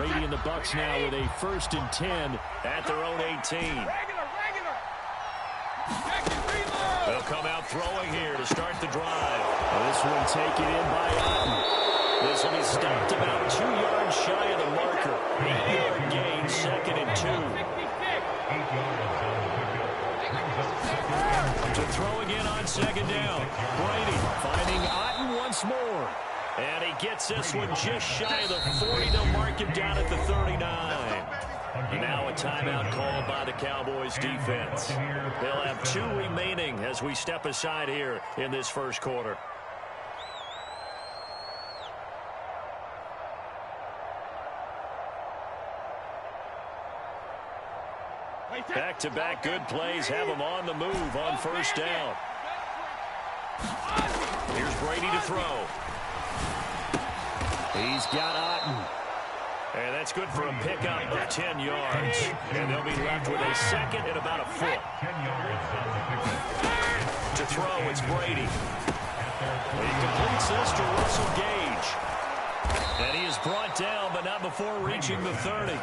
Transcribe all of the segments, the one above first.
Brady and the Bucs now with a 1st and 10 at their own 18. They'll come out throwing here to start the drive. This one taken in by Otten. This will be stopped about 2 yards shy of the marker. 8-yard gain, 2nd and 2. To throw again on 2nd down. Brady finding Otten once more. And he gets this one just shy of the 40. They'll mark him down at the 39. Now a timeout called by the Cowboys defense. They'll have 2 remaining as we step aside here in this first quarter. Back-to-back good plays have them on the move on 1st down. Here's Brady to throw. He's got Otten. And that's good for a pickup of 10 yards. And they'll be left with a 2nd and about a foot. To throw, it's Brady. He completes this to Russell Gage. And he is brought down, but not before reaching the 30.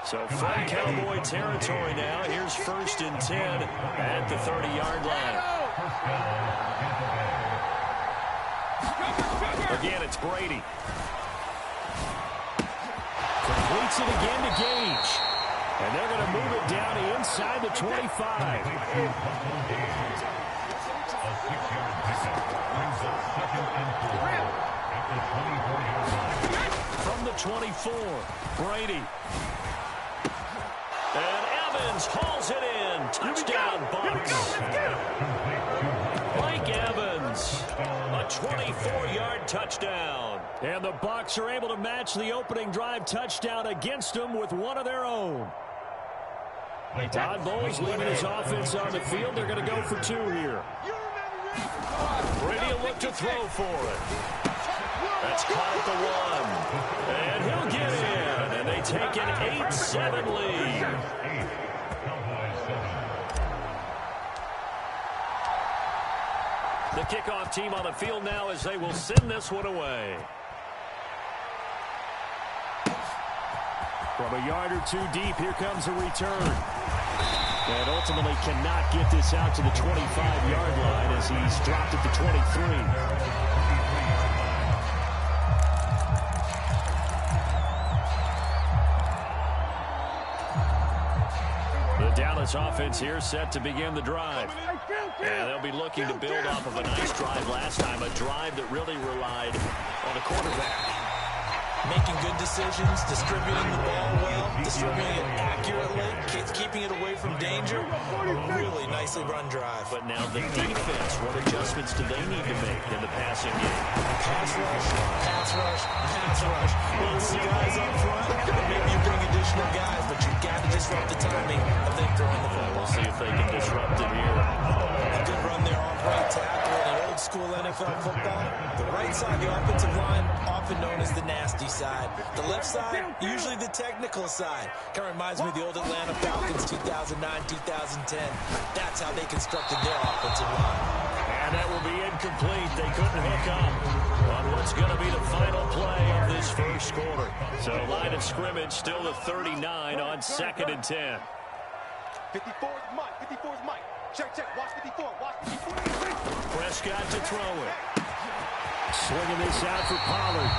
So from Cowboy territory now, here's 1st and 10 at the 30-yard line. Again, it's Brady. Completes it again to Gage. And they're going to move it down to inside the 25. From the 24, Brady. And Evans hauls it in. Touchdown, Bucs. Mike Evans, a 24-yard touchdown. And the Bucs are able to match the opening drive touchdown against them with one of their own. Todd Bowles leaving his offense on the field. They're going to go for 2 here. Brady will look to throw for it. That's caught at the 1. And he'll get in. And they take an 8-7 lead. The kickoff team on the field now as they will send this one away. From a yard or 2 deep, here comes a return. And ultimately cannot get this out to the 25-yard line as he's dropped at the 23. The Dallas offense here set to begin the drive. And they'll be looking to build off of a nice drive last time, a drive that really relied on the quarterback. Making good decisions, distributing the ball well, distributing it accurately, keeping it away from danger. Really nicely run drive. But now the defense, what adjustments do they need to make in the passing game? Pass rush, pass rush, pass rush. Well, it's the guys up front, and maybe you bring additional guys, but you've got to disrupt the timing of them throwing the ball. We'll see if they can disrupt it here. A good run there off right tackle in an old school NFL football. The right side, the offensive line, often known as the nasty side. The left side, usually the technical side. Kind of reminds me of the old Atlanta Falcons 2009, 2010. That's how they constructed their offensive line. And that will be incomplete. They couldn't hook up on what's going to be the final play of this first quarter. So line of scrimmage still the 39 on 2nd and 10. 54 is Mike. 54 is Mike. Check, check. Watch 54. Watch 54. Prescott to throw it. Swinging this out for Pollard.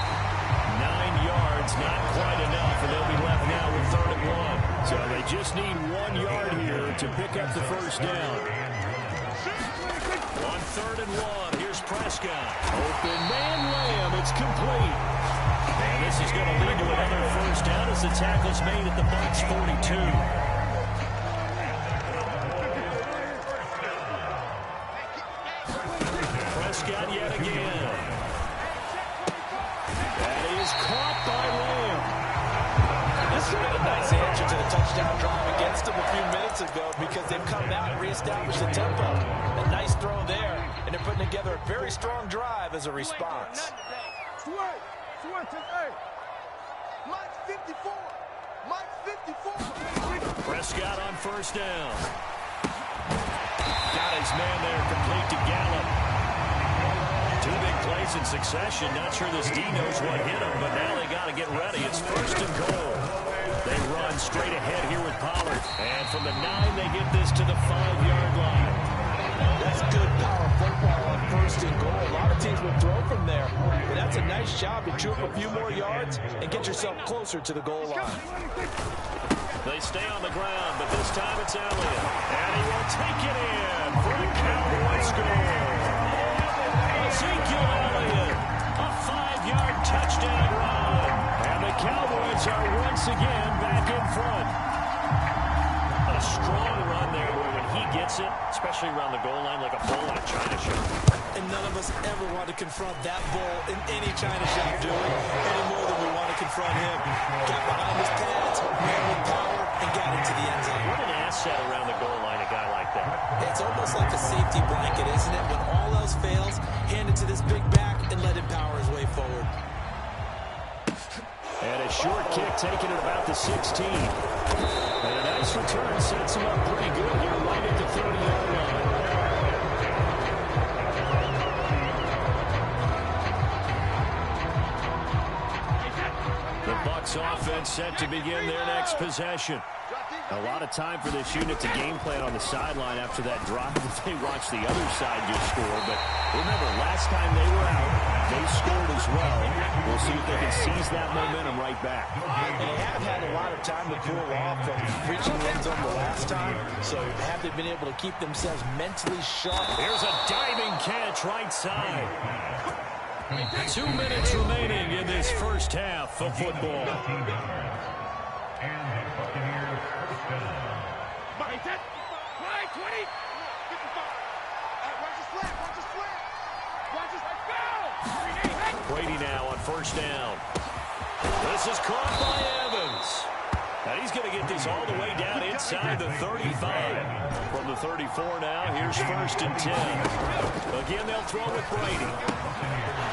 9 yards, not quite enough, and they'll be left now with 3rd and 1. So they just need 1 yard here to pick up the first down. On 3rd and 1, here's Prescott. Open man Lamb, it's complete. And this is going to lead to another first down as the tackle's made at the Bucs 42. Prescott yet again. That is caught by Lamb. This has been a nice answer to the touchdown drive against them a few minutes ago because they've come out and reestablished the tempo. A nice throw there, and they're putting together a very strong drive as a response. Mike 54. Mike 54. Prescott on first down. Got his man there, complete to Gallup. 2 big plays in succession. Not sure this D knows what hit him, but now they got to get ready. It's 1st and goal. They run straight ahead here with Pollard. And from the 9, they get this to the 5-yard line. That's good power football on 1st and goal. A lot of teams will throw from there, but that's a nice job to chew up a few more yards and get yourself closer to the goal line. They stay on the ground, but this time it's Elliott. And he will take it in for a Cowboy score. Ezekiel Elliott, a 5-yard touchdown run. And the Cowboys are once again back in front. A strong run there where when he gets it, especially around the goal line, like a bull in a china shop. And none of us ever want to confront that bull in any china shop, do we? Any more than we want to confront him. Got behind his pads, ran with power, and got into the end zone. What an asset around the goal line, a guy like that. It's almost like a safety blanket, isn't it? When all else fails, hand it to this big back and let him power his way forward. And a short kick taken at about the 16. And a nice return sets him up pretty good here right at the 30-yard line. The Bucs offense set to begin their next possession. A lot of time for this unit to game plan on the sideline after that drive that they watched the other side just score. But remember, last time they were out, they scored as well. We'll see if they can seize that momentum right back. They have had a lot of time to cool off from reaching the end zone the last time, so have they been able to keep themselves mentally sharp? Here's a diving catch right side. 2 minutes remaining in this first half of football. Brady now on 1st down. This is caught by Evans. And he's going to get this all the way down inside the 35. From the 34 now, here's 1st and 10. Again, they'll throw with Brady.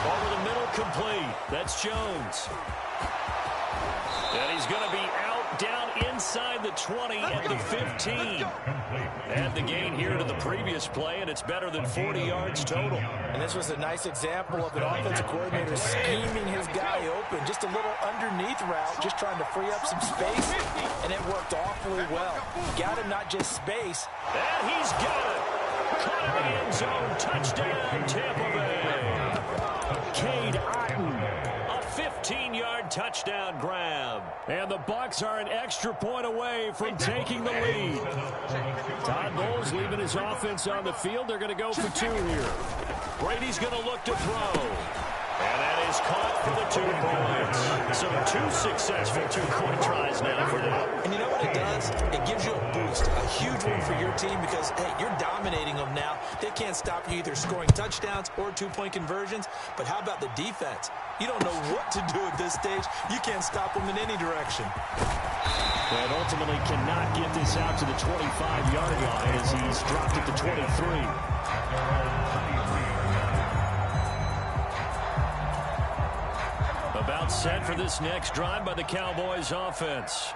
Over the middle, complete. That's Jones. And he's going to be out down inside the 20 at the 15. Add the gain here to the previous play, and it's better than 40 yards total. And this was a nice example of an offensive coordinator scheming his guy open. Just a little underneath route, just trying to free up some space, and it worked awfully well. Got him not just space. And he's got it. Caught in the end zone. Touchdown, Tampa Bay. Cade Otton. A 15-yard touchdown grab. And the Bucs are an extra point away from taking the lead. Todd Bowles leaving his offense on the field. They're going to go for 2 here. Brady's going to look to throw. And that is caught for the 2 points. So 2 successful 2-point tries now for them. And you know what it does? It gives you a boost, a huge one for your team because, hey, you're dominating them now. They can't stop you either scoring touchdowns or 2-point conversions. But how about the defense? You don't know what to do at this stage. You can't stop them in any direction. And ultimately cannot get this out to the 25-yard line as he's dropped at the 23. About set for this next drive by the Cowboys offense.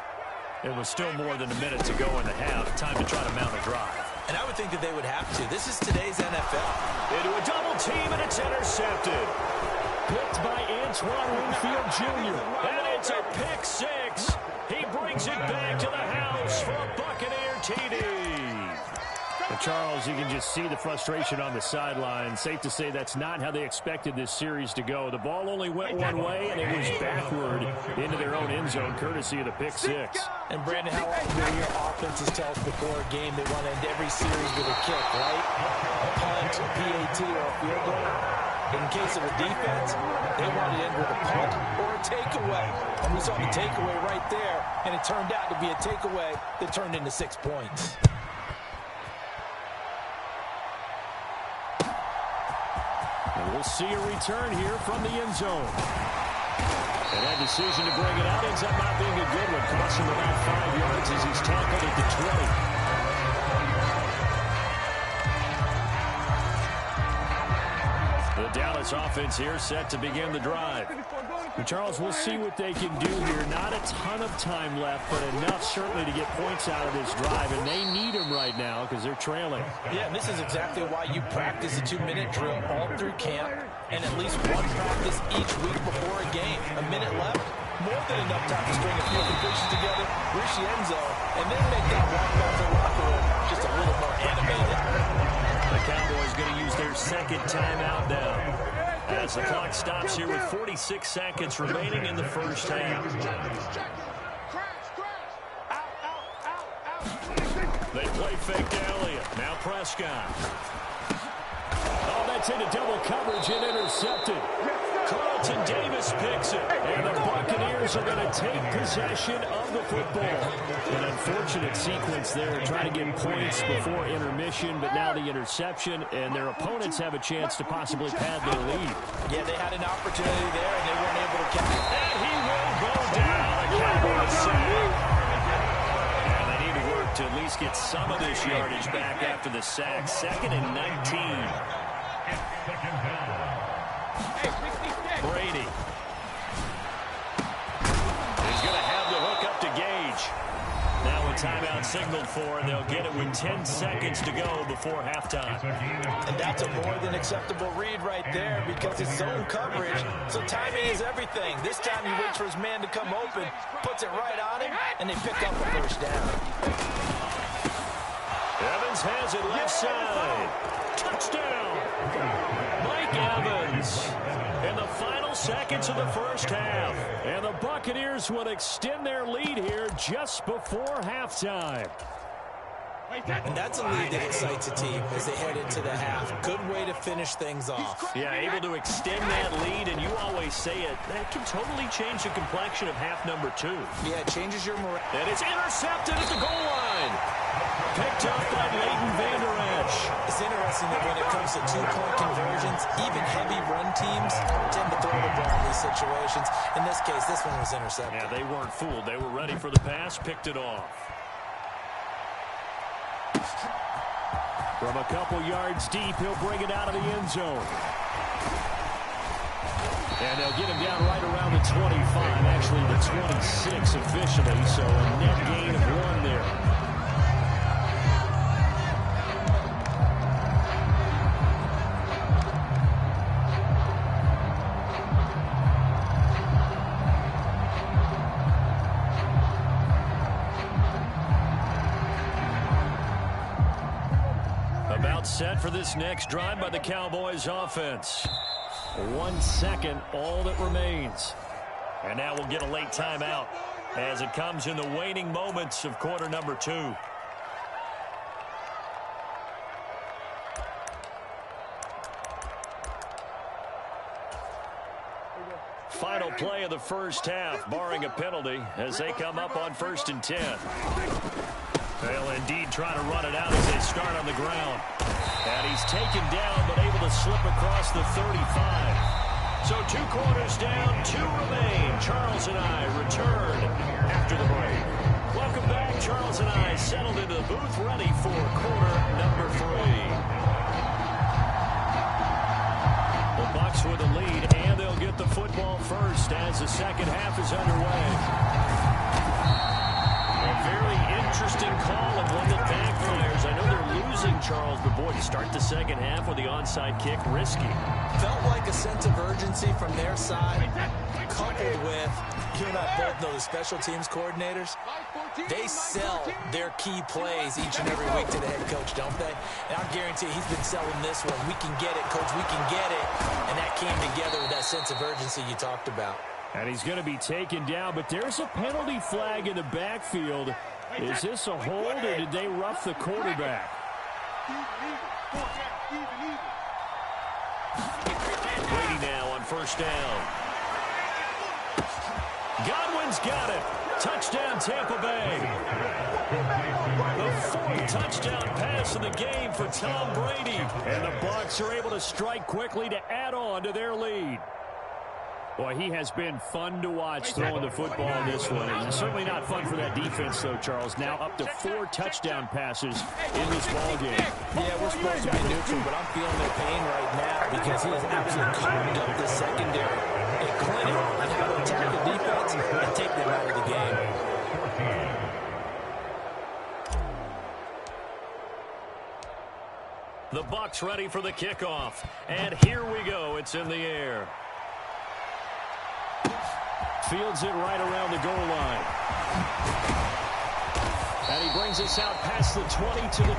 It was still more than a minute to go in the half. Time to try to mount a drive. And I would think that they would have to. This is today's NFL. Into a double team, and it's intercepted. Picked by Antoine Winfield Jr. And it's a pick 6. He brings it back to the house for a Buccaneer TD. Well, Charles, you can just see the frustration on the sideline. Safe to say that's not how they expected this series to go. The ball only went one way, and it was backward into their own end zone, courtesy of the pick 6. And, Brandon, how often do your offenses tell us before a game they want to end every series with a kick, right? A punt, a PAT, or a field goal. In case of a defense, they want to end with a punt or a takeaway. And we saw the takeaway right there, and it turned out to be a takeaway that turned into 6 points. And we'll see a return here from the end zone. And that decision to bring it out ends up not being a good one. Costs him about 5 yards as he's tackled at the 20. The Dallas offense here set to begin the drive. And Charles, we'll see what they can do here. Not a ton of time left, but enough certainly to get points out of this drive. And they need them right now because they're trailing. Yeah, and this is exactly why you practice a 2-minute drill all through camp. and at least one practice each week before a game. A minute left, more than enough time to string a few completions together, reach the end zone, and then make that walk back to the locker room just a little more animated. The Cowboys going to use their second timeout now, as the clock stops here with 46 seconds remaining in the first half. They play fake to Elliott. Now Prescott. Oh, that's into double coverage and intercepted. Carlton Davis picks it. And the Buccaneers are going to take possession of the football. An unfortunate sequence there, trying to get points before intermission, but now the interception, and their opponents have a chance to possibly pad their lead. Yeah, they had an opportunity there, and they weren't able to catch it. And he will go down. A Cowboys sack. To at least get some of this yardage back after the sack. 2nd and 19. Brady. He's going to have the hook up to Gage. Now a timeout signaled for, and they'll get it with 10 seconds to go before halftime. And that's a more than acceptable read right there because it's zone coverage, so timing is everything. This time he waits for his man to come open, puts it right on him, and they pick up a first down. Evans has it left side. Touchdown. Mike Evans. In the final seconds of the first half. And the Buccaneers will extend their lead here just before halftime. And that's a lead that excites a team as they head into the half. Good way to finish things off. Yeah, able to extend that lead, and you always say it, that can totally change the complexion of half number 2. Yeah, it changes your morale. And it's intercepted at the goal line. Picked up by Leighton Vander Esch. It's interesting that when it comes to two-point conversions, even heavy run teams tend to throw the ball in these situations. In this case, this one was intercepted. Yeah, they weren't fooled. They were ready for the pass, picked it off. From a couple yards deep, he'll bring it out of the end zone. And they'll get him down right around the 25, actually the 26 officially, so a net gain of 1 there. Set for this next drive by the Cowboys offense. 1 second, all that remains. And now we'll get a late timeout as it comes in the waning moments of quarter number 2. Final play of the first half, barring a penalty, as they come up on 1st and 10. They'll indeed try to run it out as they start on the ground. And he's taken down, but able to slip across the 35. So 2 quarters down, 2 remain. Charles and I return after the break. Welcome back. Charles and I settled into the booth, ready for quarter number 3. The Bucs with the lead, and they'll get the football first as the second half is underway. A very interesting call and one that backfires. I know they're losing, Charles, but boy, to start the second half with the onside kick, risky. Felt like a sense of urgency from their side, coupled with, you and I both know the special teams coordinators, they sell their key plays each and every week to the head coach, don't they? And I guarantee he's been selling this one. We can get it, coach, we can get it. And that came together with that sense of urgency you talked about. And he's going to be taken down, but there's a penalty flag in the backfield. Is this a hold, or did they rough the quarterback? Brady now on 1st down. Godwin's got it. Touchdown, Tampa Bay. The 4th touchdown pass in the game for Tom Brady. And the Bucs are able to strike quickly to add on to their lead. Boy, he has been fun to watch throwing the football in this one. It's certainly not fun for that defense, though, Charles. Now up to 4 touchdown passes in this ballgame. Yeah, we're supposed to be neutral, but I'm feeling their pain right now because he has absolutely carved up the secondary. A clinic on how to attack the defense and take them out of the game. The Bucs ready for the kickoff. And here we go. It's in the air. Fields it right around the goal line. And he brings us out past the 20 to the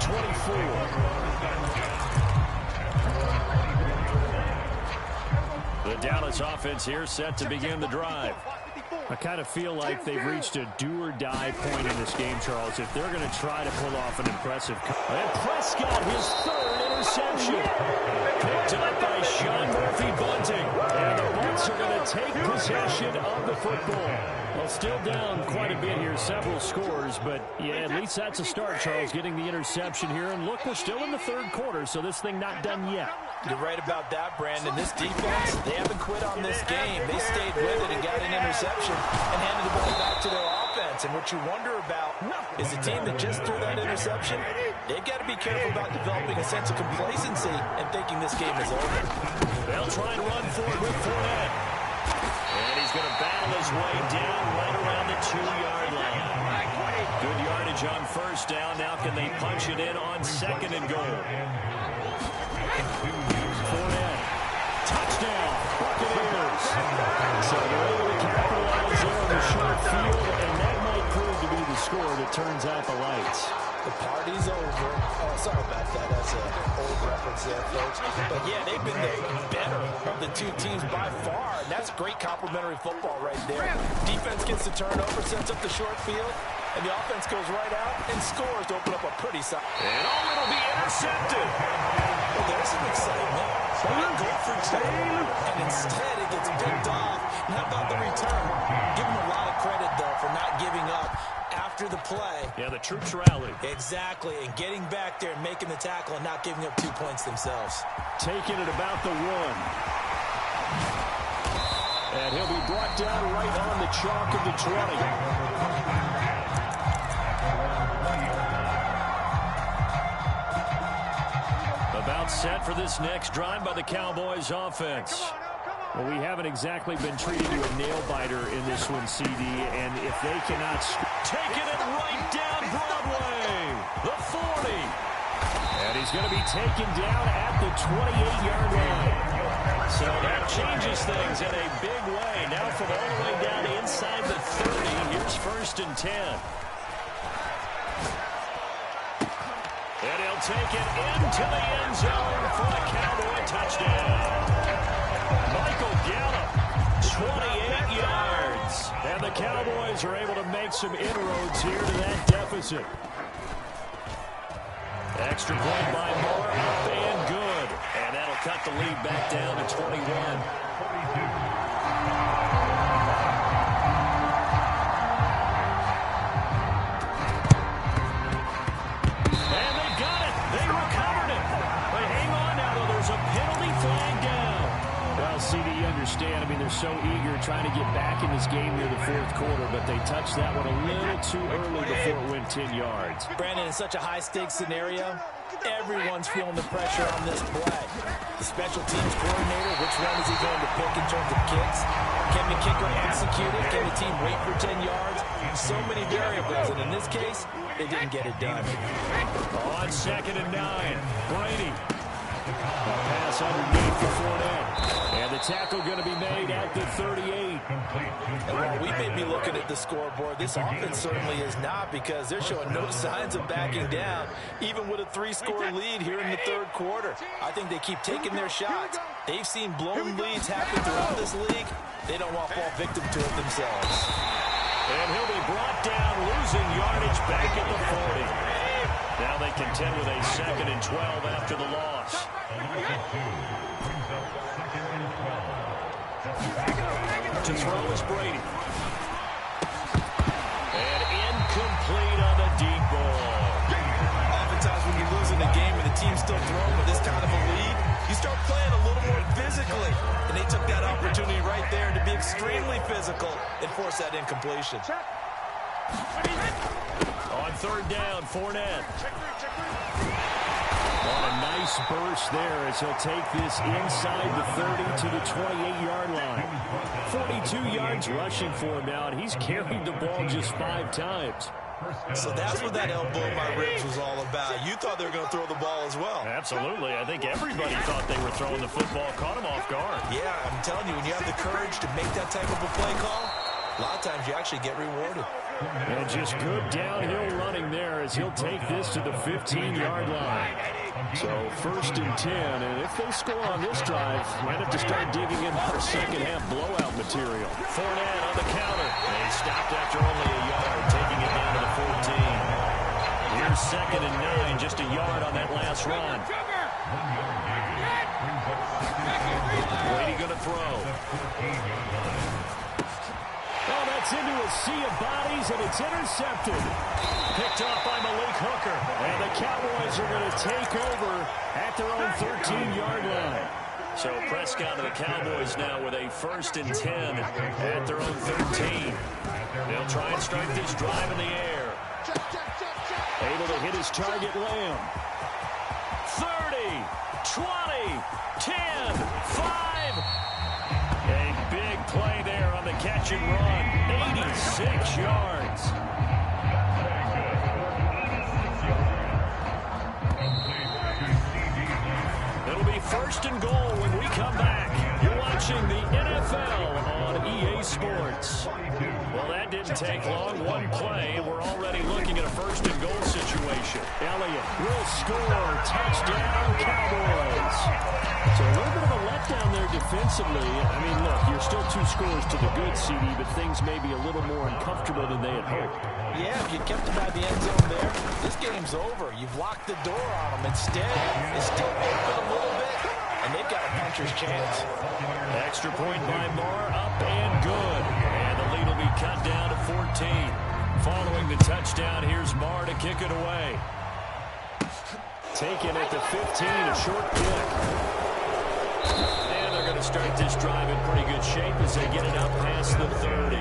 24. The Dallas offense here set to begin the drive. I kind of feel like they've reached a do-or-die point in this game, Charles, if they're going to try to pull off an impressive... And Prescott, his third interception. Picked up by Sean Murphy-Bunting. And the Bucs are going to take possession of the football. Well, still down quite a bit here, several scores, but yeah, at least that's a start, Charles, getting the interception here. And look, we're still in the third quarter, so this thing not done yet. You're right about that, Brandon. This defense, they haven't quit on this game. They stayed with it and got an interception and handed the ball back to their offense. And what you wonder about is a team that just threw that interception, they've got to be careful about developing a sense of complacency and thinking this game is over. They'll try and run for it with Fournette. And he's going to battle his way down right around the 2-yard line. Good yardage on first down. Now can they punch it in on second and goal? Fournette. Touchdown. Buccaneers. So they're able to capitalize there on the short field, and that might prove to be the score that turns out the lights. The party's over. Oh, sorry about that. That's an old reference there, folks. But, yeah, they've been the better of the two teams by far, and that's great complimentary football right there. Defense gets the turnover, sets up the short field, and the offense goes right out and scores to open up a pretty side. And it'll be intercepted. Well, there's some excitement. Go for two, and instead it gets picked off. And how about the return? Give them a lot of credit, though, for not giving up after the play. Yeah, the troops rallied. Exactly, and getting back there and making the tackle and not giving up 2 points themselves. Taking it about the 1. And he'll be brought down right on the chalk of the 20. About set for this next drive by the Cowboys offense. Well, we haven't exactly been treating you a nail-biter in this one, CD, and if they cannot... Taking it right down Broadway, the 40. And he's going to be taken down at the 28-yard line. So that changes things in a big way. Now from all the way down inside the 30, here's 1st and 10. And he'll take it into the end zone for a Cowboy touchdown. Michael Gallup, 28 yards. And the Cowboys are able to make some inroads here to that deficit. Extra point by Moore, up and good. And that'll cut the lead back down to 21. I mean, they're so eager trying to get back in this game near the fourth quarter, but they touched that one a little too early before it went 10 yards. Brandon, in such a high-stakes scenario, everyone's feeling the pressure on this play. The special teams coordinator, which one is he going to pick in terms of kicks? Can the kicker execute it? Can the team wait for 10 yards? So many variables, and in this case, they didn't get it done. On 2nd and 9, Brady. Pass underneath for Fournette. And the tackle going to be made at the 38. And while we may be looking at the scoreboard, this offense certainly is not, because they're showing no signs of backing down, even with a 3-score lead here in the third quarter. I think they keep taking their shots. They've seen blown leads happen throughout this league. They don't want to fall victim to it themselves. And he'll be brought down, losing yardage back at the 40. Now they contend with a 2nd and 12 after the loss. To throw is Brady. And incomplete on the deep ball. Oftentimes when you're losing a game and the team's still throwing with this kind of a lead, you start playing a little more physically. And they took that opportunity right there to be extremely physical and force that incompletion. On 3rd down, Fournette. On a nice burst there as he'll take this inside the 30 to the 28-yard line. 42 yards rushing for him now, and he's carried the ball just 5 times. So that's what that elbow in my ribs was all about. You thought they were going to throw the ball as well. Absolutely. I think everybody thought they were throwing the football. Caught him off guard. Yeah, I'm telling you, when you have the courage to make that type of a play call, a lot of times you actually get rewarded. And just good downhill running there as he'll take this to the 15-yard line. So 1st and 10, and if they score on this drive, might have to start digging in for second-half blowout material. Fournette on the counter. They stopped after only a yard, taking it down to the 14. Here's 2nd and 9, just a yard on that last run. Brady going to throw. Oh, that's into a sea of bodies, and it's intercepted. Picked off by Malik Hooker. And the Cowboys are going to take over at their own 13-yard line. So Prescott and the Cowboys now with a 1st and 10 at their own 13. They'll try and start this drive in the air. Able to hit his target, Lamb. 30, 20, 10, 5. A big play there on the catch and run. 86 yards. It'll be 1st and goal when we come back. You're watching the NFL on EA Sports. Well, that didn't take long. One play, and we're already looking at a 1st and goal situation. Elliott will score. Touchdown, Cowboys. So a little bit of a letdown there defensively. I mean, look, you're still 2 scores to the good, CD, but things may be a little more uncomfortable than they had hoped. Yeah, if you kept them by the end zone there, this game's over. You've locked the door on them. Instead, it's still open a little bit, and they've got a puncher's chance. Extra point by Moore, up and good. And the lead will be cut down to 14. Following the touchdown, here's Moore to kick it away. Taken at the 15, a short kick. And they're going to start this drive in pretty good shape as they get it up past the 30.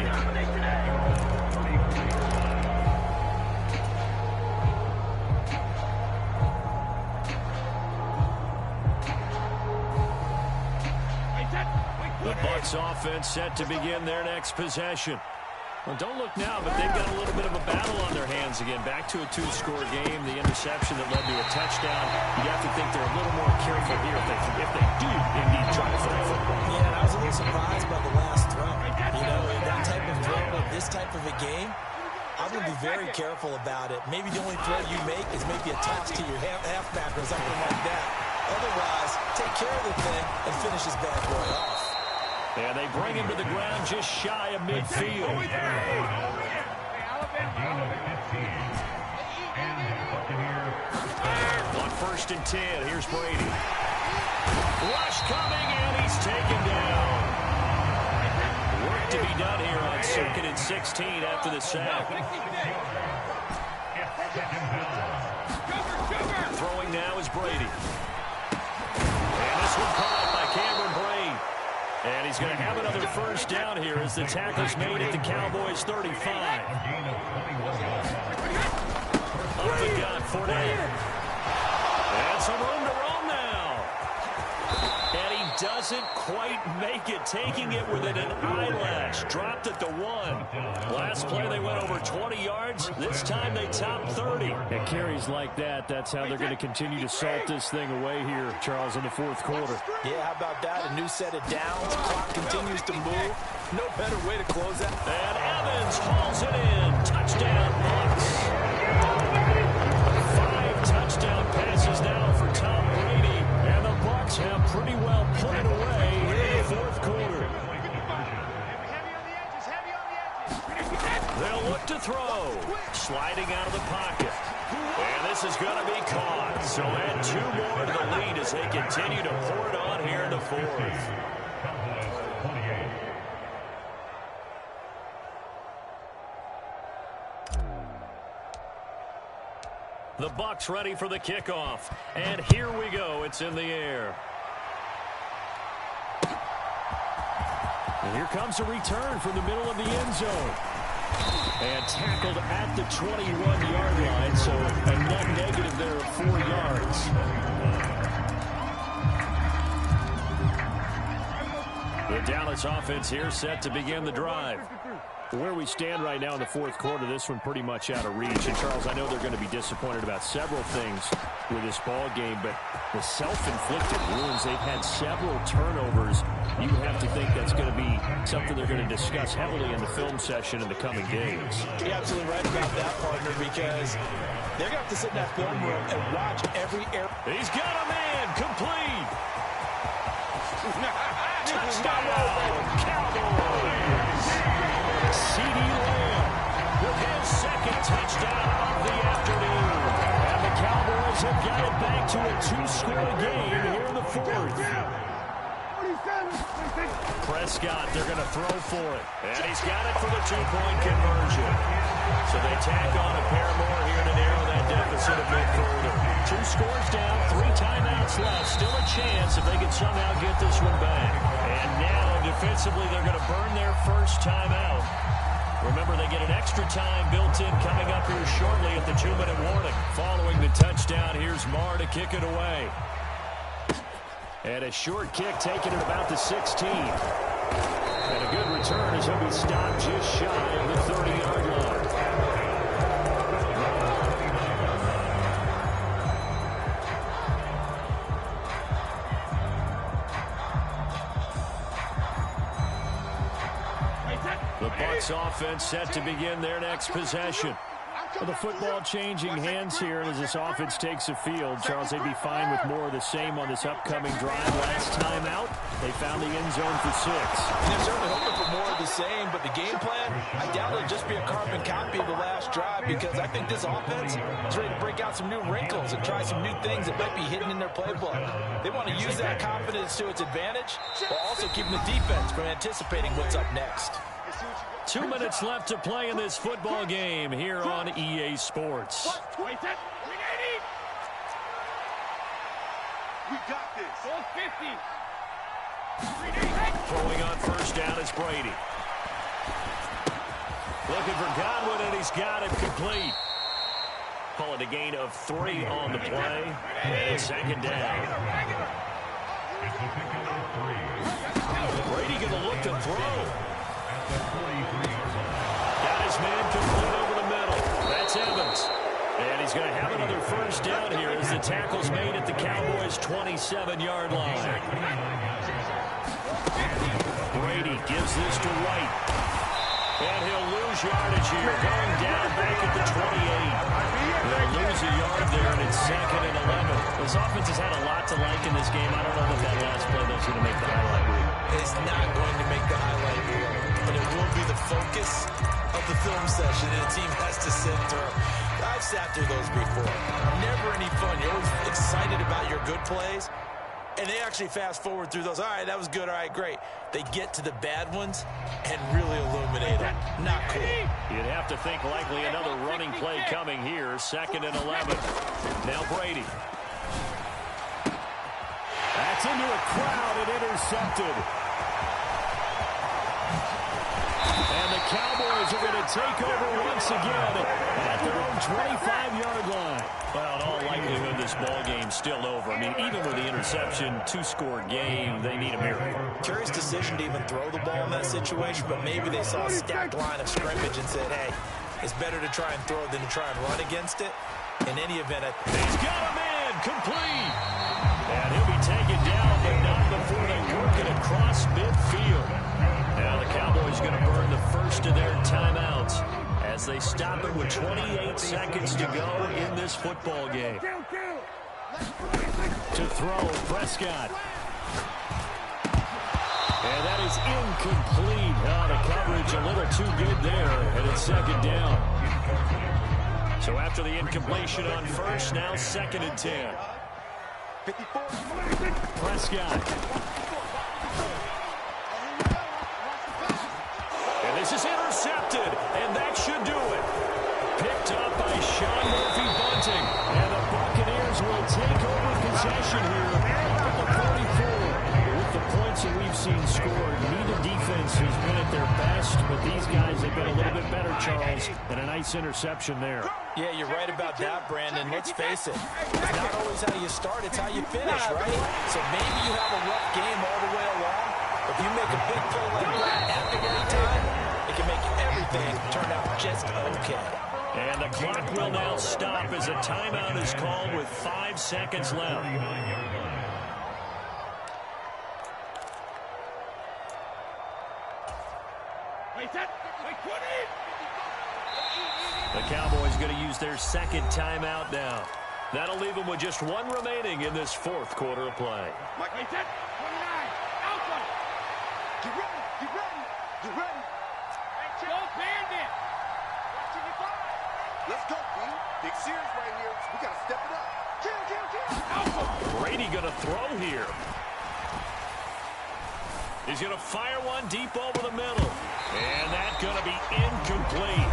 The Bucs offense set to begin their next possession. Well, don't look now, but they've got a little bit of a battle on their hands again. Back to a 2-score game. The interception that led to a touchdown. You have to think they're a little more careful here if they do indeed try to throw football. Yeah, and I was a little surprised by the last throw. You know, in that type of throw, in this type of a game, I'm going to be very careful about it. Maybe the only throw you make is maybe a toss to your halfback or something like that. Otherwise, take care of the thing and finish this bad boy off. And they bring him to the ground just shy of midfield. On 1st and 10, here's Brady. Rush coming, and he's taken down. Work to be done here on 2nd and 16 after the sack. Throwing now is Brady. And this one caught by Cameron Brate. And he's going to have another 1st down here as the tackle's made at the Cowboys' 35. Up the gut, Fournette. And some room to roam now. And he doesn't quite make it, taking it within an eyelash. Dropped at the 1. Last play they went over 20 yards. This time they topped 30. And carries like that, that's how they're going to continue to salt this thing away here, Charles, in the 4th quarter. Yeah, how about that? A new set of downs. Clock continues to move. No better way to close out. And Evans hauls it in. Touchdown, Bucs. 5 touchdown passes now for Tom Brady. And the Bucs have pretty well put it away in the 4th quarter. They'll look to throw. Sliding out of the pocket. And this is going to be caught. So add 2 more to the lead as they continue to pour it on here in the 4th. The Bucs ready for the kickoff. And here we go. It's in the air. And here comes a return from the middle of the end zone. And tackled at the 21-yard line, so a net negative there of 4 yards. The Dallas offense here set to begin the drive. Where we stand right now in the fourth quarter, this one pretty much out of reach. And, Charles, I know they're going to be disappointed about several things with this ball game, but the self-inflicted wounds, they've had several turnovers. You have to think that's going to be something they're going to discuss heavily in the film session in the coming days. You're absolutely right about that, partner, because they're going to have to sit in that film room and watch every error. He's got a man, complete. Touchdown, Cowboys. C.D. Lamb with his second touchdown of the afternoon. And the Cowboys have got it back to a two-score game here in the fourth. Prescott, they're going to throw for it. And he's got it for the two-point conversion. So they tack on a pair more here to narrow that deficit a bit further. 2 scores down, 3 timeouts left. Still a chance if they can somehow get this one back. And now, defensively, they're going to burn their first timeout. Remember, they get an extra time built in coming up here shortly at the 2-minute warning. Following the touchdown, here's Marr to kick it away. And a short kick taken at about the 16. And a good return as he'll be stopped just shy of the 30-yard line. The Bucs offense set to begin their next possession. Well, the football changing hands here, and as this offense takes the field, Charles, they'd be fine with more of the same on this upcoming drive. Last time out, they found the end zone for 6. And they're certainly hoping for more of the same, but the game plan, I doubt it'll just be a carbon copy of the last drive, because I think this offense is ready to break out some new wrinkles and try some new things that might be hidden in their playbook. They want to use that confidence to its advantage, while also keeping the defense from anticipating what's up next. 2 minutes left to play in this football game here on EA Sports. We got this. 50. Throwing on first down is Brady. Looking for Godwin, and he's got it complete. Call it a gain of 3 on the play. And it's second down. Brady going to look to throw. Got his man complete over the middle. That's Evans. And he's going to have another first down here as the tackle's made at the Cowboys' 27-yard line. Brady gives this to White. And he'll lose yardage here, going down back at the 28. They'll lose a yard there, and it's 2nd and 11. This offense has had a lot to like in this game. I don't know that last play that's going to make the highlight reel. It's not going to make the highlight reel, but it will be the focus of the film session, and the team has to sit through. I've sat through those before. Never any fun. You're always excited about your good plays, and they actually fast forward through those. All right, that was good. All right, great. They get to the bad ones and really illuminate them. Not cool. You'd have to think likely another running play coming here. 2nd and 11. Now Brady. That's into a crowd and intercepted. And the Cowboys are going to take over once again at their own 25-yard line. Well, in all likelihood, this ball game's still over. I mean, even with the interception, 2-score game, they need a miracle. Curious decision to even throw the ball in that situation, but maybe they saw a stacked line of scrimmage and said, hey, it's better to try and throw than to try and run against it. In any event, he's got a man complete. And he'll be taken down, but not before they work it across midfield. Now the Cowboys going to burn the first of their timeouts as they stop it with 28 seconds to go in this football game. To throw, Prescott. And that is incomplete. Oh, the coverage a little too good there, and it's 2nd down. So after the incompletion on first, now 2nd and 10. Prescott. And this is intercepted, and that should do it. Picked up by Sean Murphy-Bunting, and the Buccaneers will take over possession here at the 44. With the points that we've seen scored, neither defense has been at their best, but these guys have been a little bit better, Charles, and a nice interception there. Yeah, you're right about that, Brandon. Let's face it. It's not always how you start, it's how you finish, right? So maybe you have a rough game all the way along, but if you make a big play like that at the right time, it can make everything turned out just okay. And the clock will now stop as a timeout is called with 5 seconds left. The Cowboys going to use their second timeout now. That'll leave them with just one remaining in this fourth quarter of play. Mike, 29, out one. Get ready, get ready, get ready. Go, Bandit. Let's go, B. Big series right here. We got to step it up. Kill. Brady going to throw here. He's going to fire one deep over the middle. And that's going to be incomplete.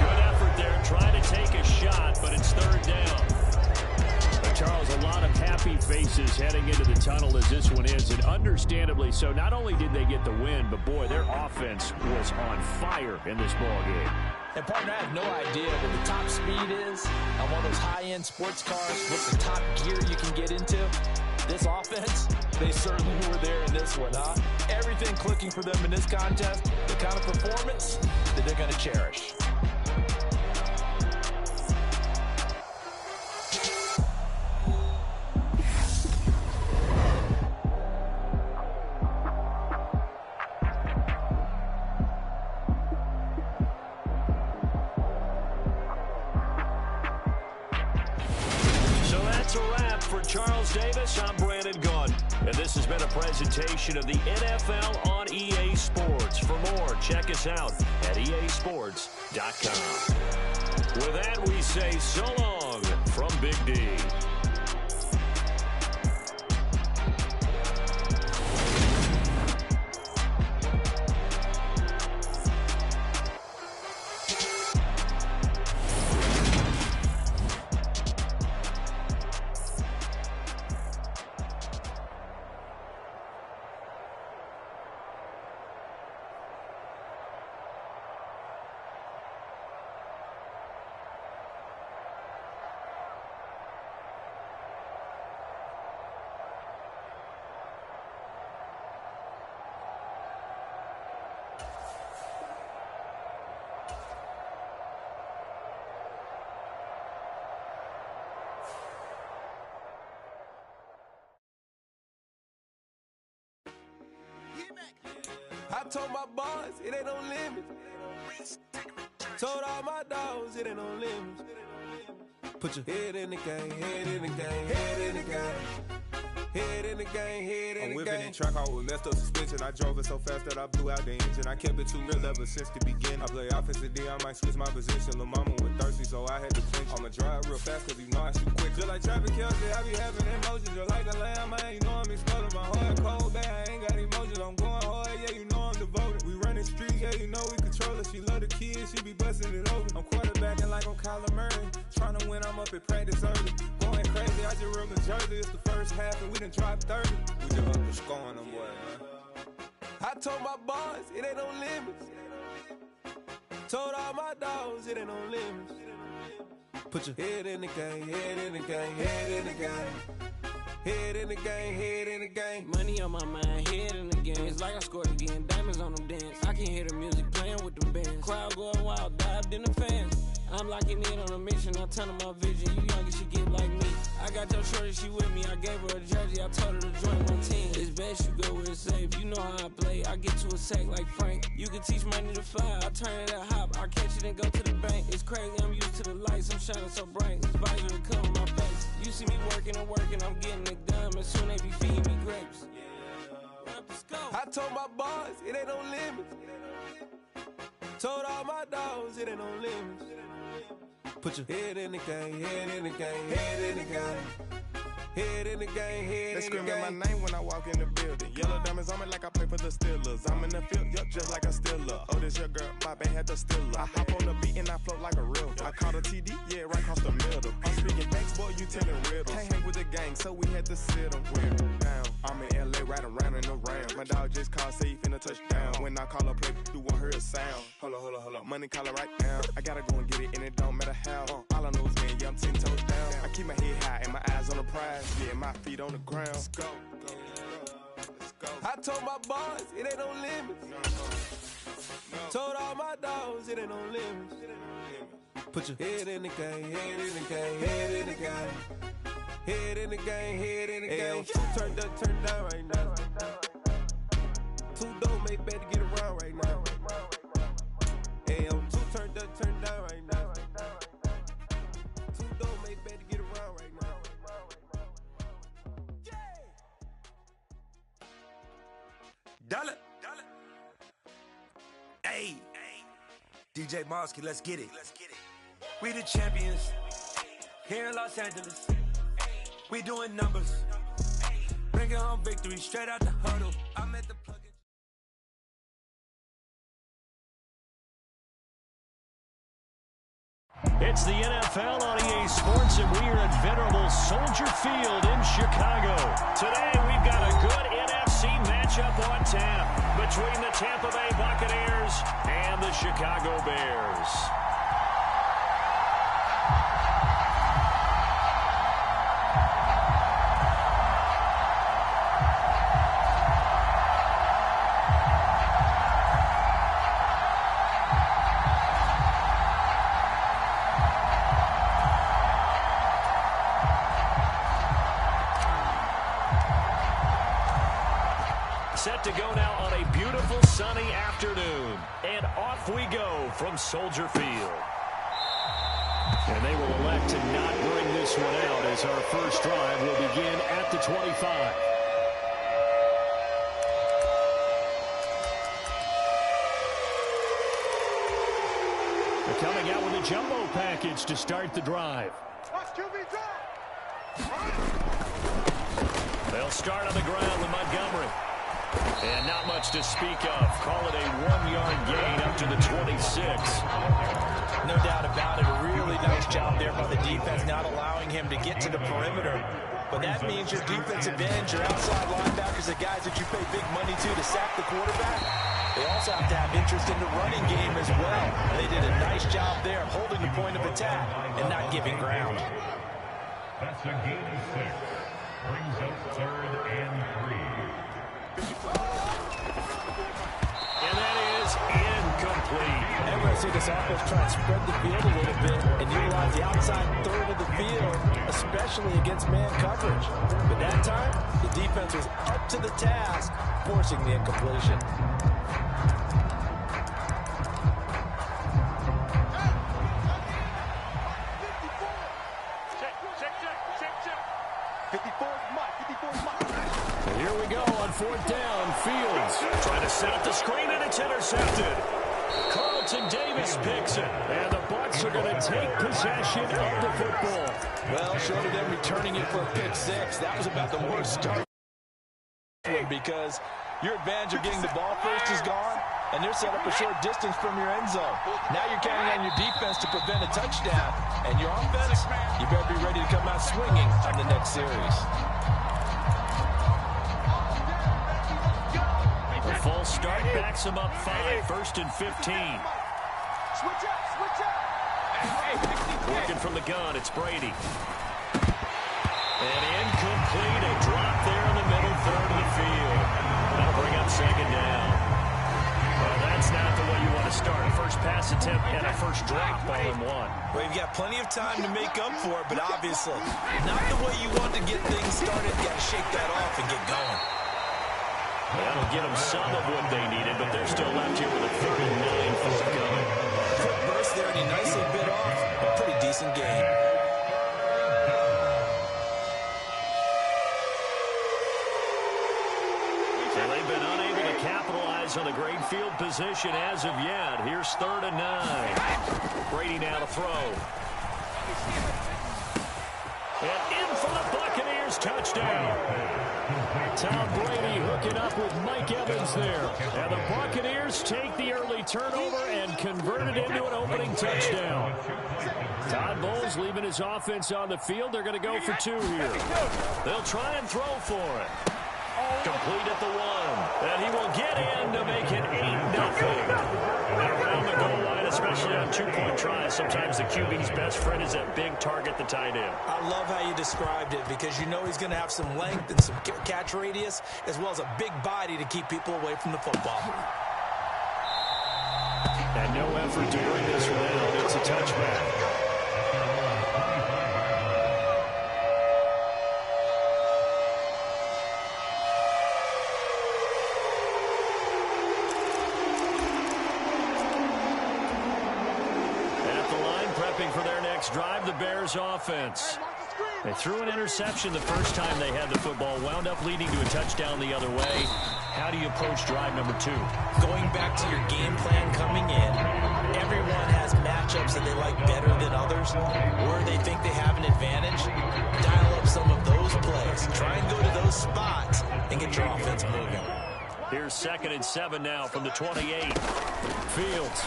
Good effort there, trying to take a shot, but it's third down. Charles, a lot of happy faces heading into the tunnel as this one is, and understandably so. Not only did they get the win, but boy, their offense was on fire in this ball game. And partner, I have no idea what the top speed is on one of those high-end sports cars, what the top gear you can get into. This offense, they certainly were there in this one, huh? Everything clicking for them in this contest, the kind of performance that they're going to cherish. Charles Davis, I'm Brandon Gunn, and this has been a presentation of the NFL on EA Sports. For more, check us out at easports.com. With that, we say so long from Big D. I told my boys it ain't no limits. Told all my dogs it ain't no limits. Put your head in the game, head in the game, head in the game. Head in the game, head in the game. I'm whipping in track, I was messed up suspension. I drove it so fast that I blew out the engine. I kept it too real ever since the beginning. I play offensive D, I might switch my position. Lil' mama was thirsty, so I had to clinch. I'ma drive real fast, cause you know I shoot quick. Just like traffic Kelsey, I be having emotions. Just like a lamb, man, you know I'm exploding. My heart cold, bad, I ain't got emotions. I'm going hard, yeah, you know I'm devoted. We running streets, yeah, you know we control it. She love the kids, she be busting it over. I'm quarterbacking like I'm Kyler Murray. Trying to win, I'm up at practice early. Going crazy, I just real the jersey. It's the first half, and we done dropped 30. We just up the score on them, boy, man. I told my boys it ain't no limits. Told all my dogs it ain't no limits. Put your head in the game, head in the game, head in the game. Head in the game, head in the game. Money on my mind, head in the game. It's like I scored again, diamonds on them dance. I can hear the music playing with them bands. Crowd going wild, dived in the fans. I'm locking in on a mission, I turn on my vision. You young, she get like me. I got your shorty, she with me. I gave her a jersey, I told her to join my team. It's best you go where it's safe. You know how I play. I get to a sack like Frank. You can teach money to fly. I turn it at hop. I catch it and go to the bank. It's crazy, I'm used to the lights. I'm shining so bright. This visor to cover my face. You see me working and working, I'm getting it done. And soon they be feeding me grapes. I told my boys it ain't no limits. Told all my dogs it ain't no limits. Put your head in the game, head in the game, head in the game. Head in the game, head in the game. They screaming my name when I walk in the building. Yellow diamonds on me like I play for the Steelers. I'm in the field, yup, just like a Steeler. Oh, this your girl, my band had the Steeler. I hop on the beat and I float like a river. I caught a TD, yeah, right across the middle. I'm speaking thanks, boy, you telling riddles. Can't hang with the gang, so we had to sit them down. I'm in LA, riding around in the round. My dog just called, say he finna touchdown. When I call a play, you won't hear a sound. Hold up, money caller right now. I gotta go and get it, and it don't matter how. All I know is man, yeah, I'm 10 toes down. I keep my head high and my eyes on the prize. Yeah, my feet on the ground. Let's go. I told my boys it ain't no limits. Told all my dogs it ain't no limits. Put your head in the game, head in the game, head in the game. Head in the game, head in the game. Two turned up, turned down right now. Two don't make bet to get around right now. Two turned up, turned down right now. Two don't make bet to get around right now. Dollar. Hey, DJ Mosky, let's get it. We the champions here in Los Angeles. We doing numbers. Bringing home victory straight out the huddle. I'm at the plug-in. It's the NFL on EA Sports, and we are at venerable Soldier Field in Chicago. Today, we've got a good NFC matchup on tap between the Tampa Bay Buccaneers and the Chicago Bears. Set to go now on a beautiful sunny afternoon. And off we go from Soldier Field. And they will elect to not bring this one out as our first drive will begin at the 25. They're coming out with a jumbo package to start the drive. They'll start on the ground with Montgomery. And not much to speak of. Call it a 1-yard gain up to the 26. No doubt about it. A really nice job there by the defense, not allowing him to get to the perimeter. But that means your defensive ends, your outside linebackers, the guys that you pay big money to sack the quarterback, they also have to have interest in the running game as well. They did a nice job there of holding the point of attack and not giving ground. That's a gain of 6. Brings up 3rd and 3. And that is incomplete. And we're going to see this offense try and spread the field a little bit and utilize the outside third of the field, especially against man coverage. But that time, the defense was up to the task, forcing the incompletion. Here we go on 4th down. Fields trying to set up the screen, and it's intercepted. Carlton Davis picks it, and the Bucs are going to take possession of the football. Well, short of them returning it for a pick 6, that was about the worst start because your advantage of getting the ball first is gone, and they're set up a short distance from your end zone. Now you're counting on your defense to prevent a touchdown, and your offense, you better be ready to come out swinging on the next series. The false start backs him up 5, 1st and 15. Working from the gun, it's Brady. And incomplete, a drop there in the middle third of the field. That'll bring up 2nd down. Well, that's not the way you want to start. A first pass attempt and a first drop all in one. Well, you've got plenty of time to make up for it, but obviously not the way you want to get things started. You've got to shake that off and get going. That'll get them some of what they needed, but they're still left here with a 3rd and 9 forthcoming. Quick burst there, and he nicely bit off a pretty decent gain. So they've been unable to capitalize on a great field position as of yet. Here's 3rd and 9. Brady now to throw. And in for the Buccaneers, touchdown. Tom Brady hooking up with Mike Evans there. And the Buccaneers take the early turnover and convert it into an opening touchdown. Todd Bowles leaving his offense on the field. They're going to go for 2 here. They'll try and throw for it. Complete at the 1. And he will get in to make it 8-0. And around the goal line, especially on 2-point tries, sometimes the QB's best friend is that big target, the tight end. I love how you described it because you know he's going to have some length and some catch radius as well as a big body to keep people away from the football. No effort to bring this one out. It's a touchback. For their next drive, the Bears offense. They threw an interception the first time they had the football, wound up leading to a touchdown the other way. How do you approach drive number 2? Going back to your game plan coming in, everyone has matchups that they like better than others, where they think they have an advantage. Dial up some of those plays. Try and go to those spots and get your offense moving. Here's 2nd and 7 now from the 28. Fields.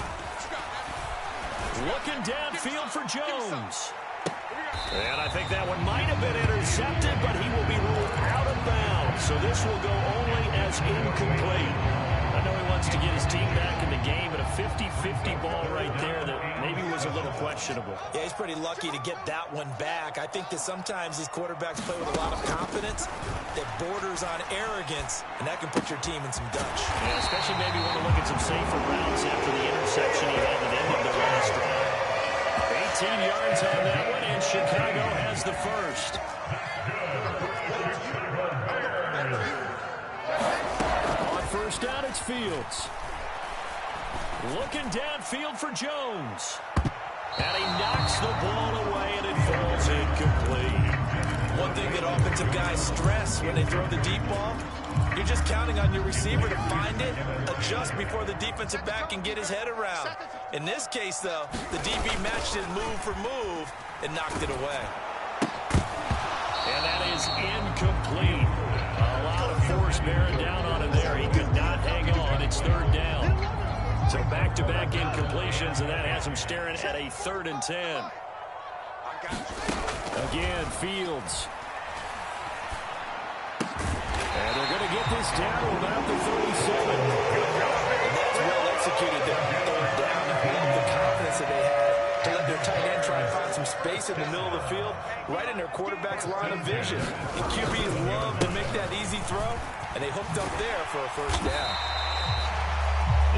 Looking downfield for Jones. And I think that one might have been intercepted, but he will be ruled out of bounds. So this will go only as incomplete. I know he wants to get his team back in the game, but a 50-50 ball right there that maybe was a little questionable. Yeah, he's pretty lucky to get that one back. I think that sometimes these quarterbacks play with a lot of confidence that borders on arrogance, and that can put your team in some dutch. Yeah, especially maybe want to look at some safer routes after the interception he had that ended the last drive. 18 yards on that one, and Chicago has the first. On first down, it's Fields. Looking downfield for Jones. And he knocks the ball away, and it falls incomplete. One thing that offensive guys stress when they throw the deep ball, you're just counting on your receiver to find it, adjust before the defensive back can get his head around. In this case, though, the DB matched it move for move and knocked it away. And that is incomplete. A lot of force bearing down on him there. He could not hang on. It's 3rd down. So back-to-back incompletions, and that has him staring at a 3rd and 10. Again, Fields. And they're going to get this down to about the 37. That's well executed there on 3rd down. I love the confidence that they had to let their tight end try and find some space in the middle of the field, right in their quarterback's line of vision. And QBs love to make that easy throw, and they hooked up there for a 1st down.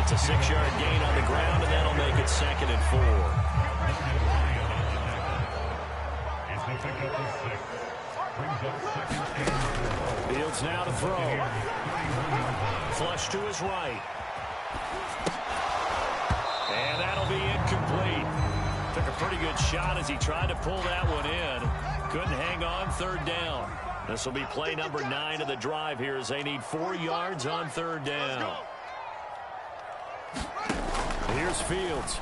It's a 6-yard gain on the ground, and that'll make it 2nd and 4. Fields now to throw. Flush to his right. And that'll be incomplete. Took a pretty good shot as he tried to pull that one in. Couldn't hang on. 3rd down. This will be play number 9 of the drive here as they need 4 yards on 3rd down. Here's Fields.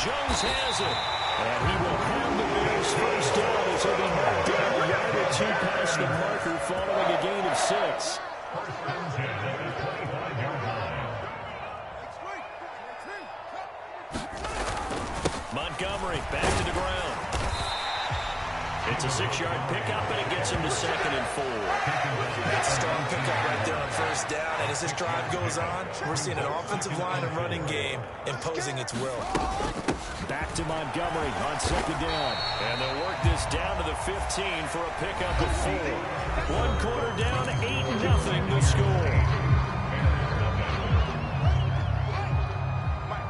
Jones has it. And he will have the Bears first down as he'll be knocked down a yard or 2 past the marker following a gain of 6. Montgomery back to the ground. It's a 6-yard pickup, and it gets him to 2nd and 4. That's a strong pickup right there on 1st down. And as this drive goes on, we're seeing an offensive line and running game imposing its will. Back to Montgomery on 2nd down. And they'll work this down to the 15 for a pickup of 4. 1 quarter down, 8-0 the score.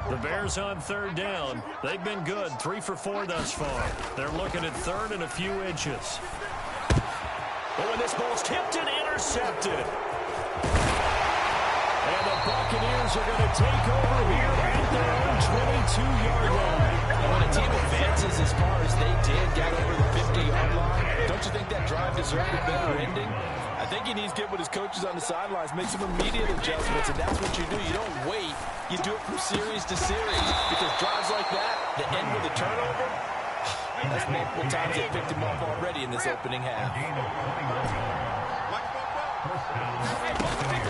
The Bears on 3rd down. They've been good, 3 for 4 thus far. They're looking at 3rd and a few inches. Oh, and this ball's tipped and intercepted. And the Buccaneers are going to take over here at their own 22-yard line. When a team advances as far as they did, got over the 50-yard line, don't you think that drive deserved a better ending? I think he needs to get with his coaches on the sidelines, make some immediate adjustments, and that's what you do. You don't wait. You do it from series to series, because drives like that end with a turnover, that's multiple times they picked him off already in this opening half.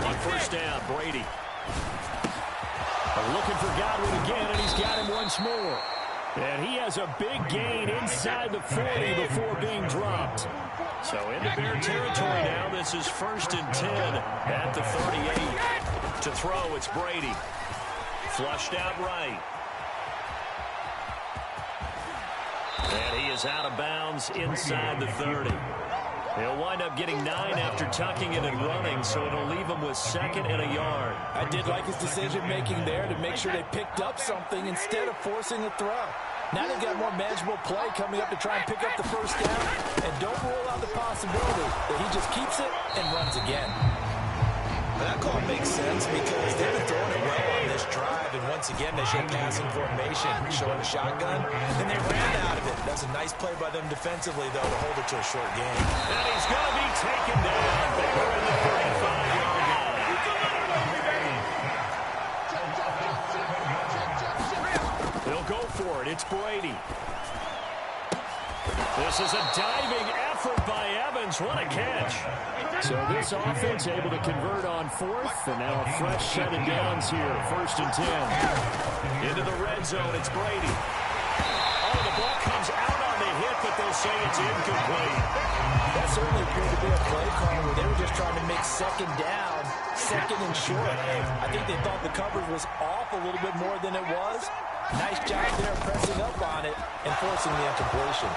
On 1st down, Brady. Looking for Godwin again, and he's got him once more. And he has a big gain inside the 40 before being dropped. So into Bear territory now. This is 1st and 10 at the 38. To throw, it's Brady. Flushed out right. And he is out of bounds inside the 30. He'll wind up getting 9 after tucking it and running, so it'll leave him with 2nd and a yard. I did like his decision-making there to make sure they picked up something instead of forcing a throw. Now they've got more manageable play coming up to try and pick up the first down, and don't rule out the possibility that he just keeps it and runs again. That call makes sense because they've been throwing it well on this drive, and once again they showed passing formation, showing a shotgun, and they ran out of it. That's a nice play by them defensively, though, to hold it to a short game. And he's going to be taken down. They were in the 35-yard line. They'll go for it. It's Brady. This is a diving effort by Evans. What a catch. So this offense able to convert on 4th, and now a fresh set of downs here. 1st and 10. Into the red zone, it's Brady. Oh, the ball comes out on the hit, but they'll say it's incomplete. That certainly appeared to be a play call where they were just trying to make 2nd down, 2nd and short. I think they thought the coverage was off a little bit more than it was. Nice job there pressing up on it and forcing the incompletion.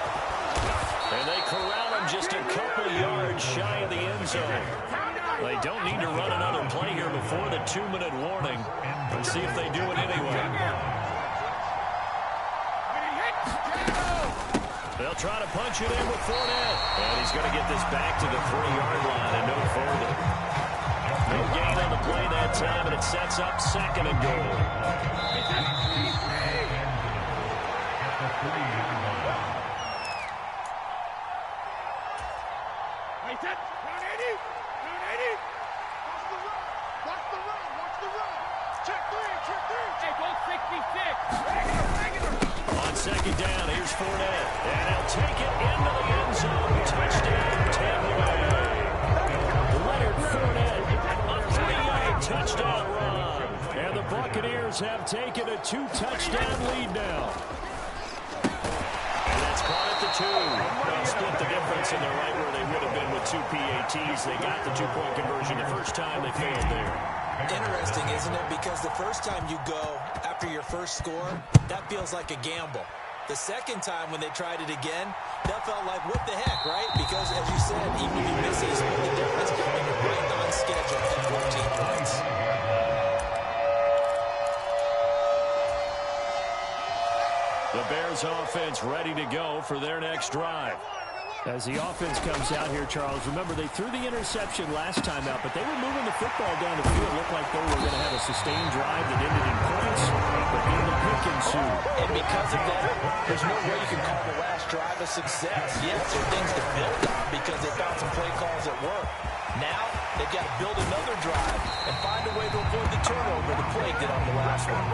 And they corral him just a couple yards shy of the end zone. They don't need to run another play here before the 2-minute warning. Let's see if they do it anyway. They'll try to punch it in with Fournette. And he's going to get this back to the 3-yard line and no further. No gain on the play that time, and it sets up 2nd and goal. On 2nd down, here's Fournette. And he'll take it into the end zone. Touchdown, Tampa Bay. Leonard Fournette, a 3-yard touchdown run. And the Buccaneers have taken a 2-touchdown lead now. And that's caught at the 2. They'll split the difference, and they're right where they would have been with 2 PATs. They got the 2-point conversion the first time. They failed there. Interesting, isn't it? Because the first time you go after your first score, that feels like a gamble. The second time when they tried it again, that felt like, what the heck, right? Because, as you said, even if you miss it, you split the difference, and you're right on schedule at 14 points. The Bears offense ready to go for their next drive. As the offense comes out here, Charles, remember they threw the interception last time out, but they were moving the football down the field. It looked like they were going to have a sustained drive that ended in points, but then the pick ensued. And because of that, there's no way you can call the last drive a success. Yes, there are things to build on because they found some play calls that work. Now, they've got to build another drive and find a way to avoid the turnover the play did on the last one.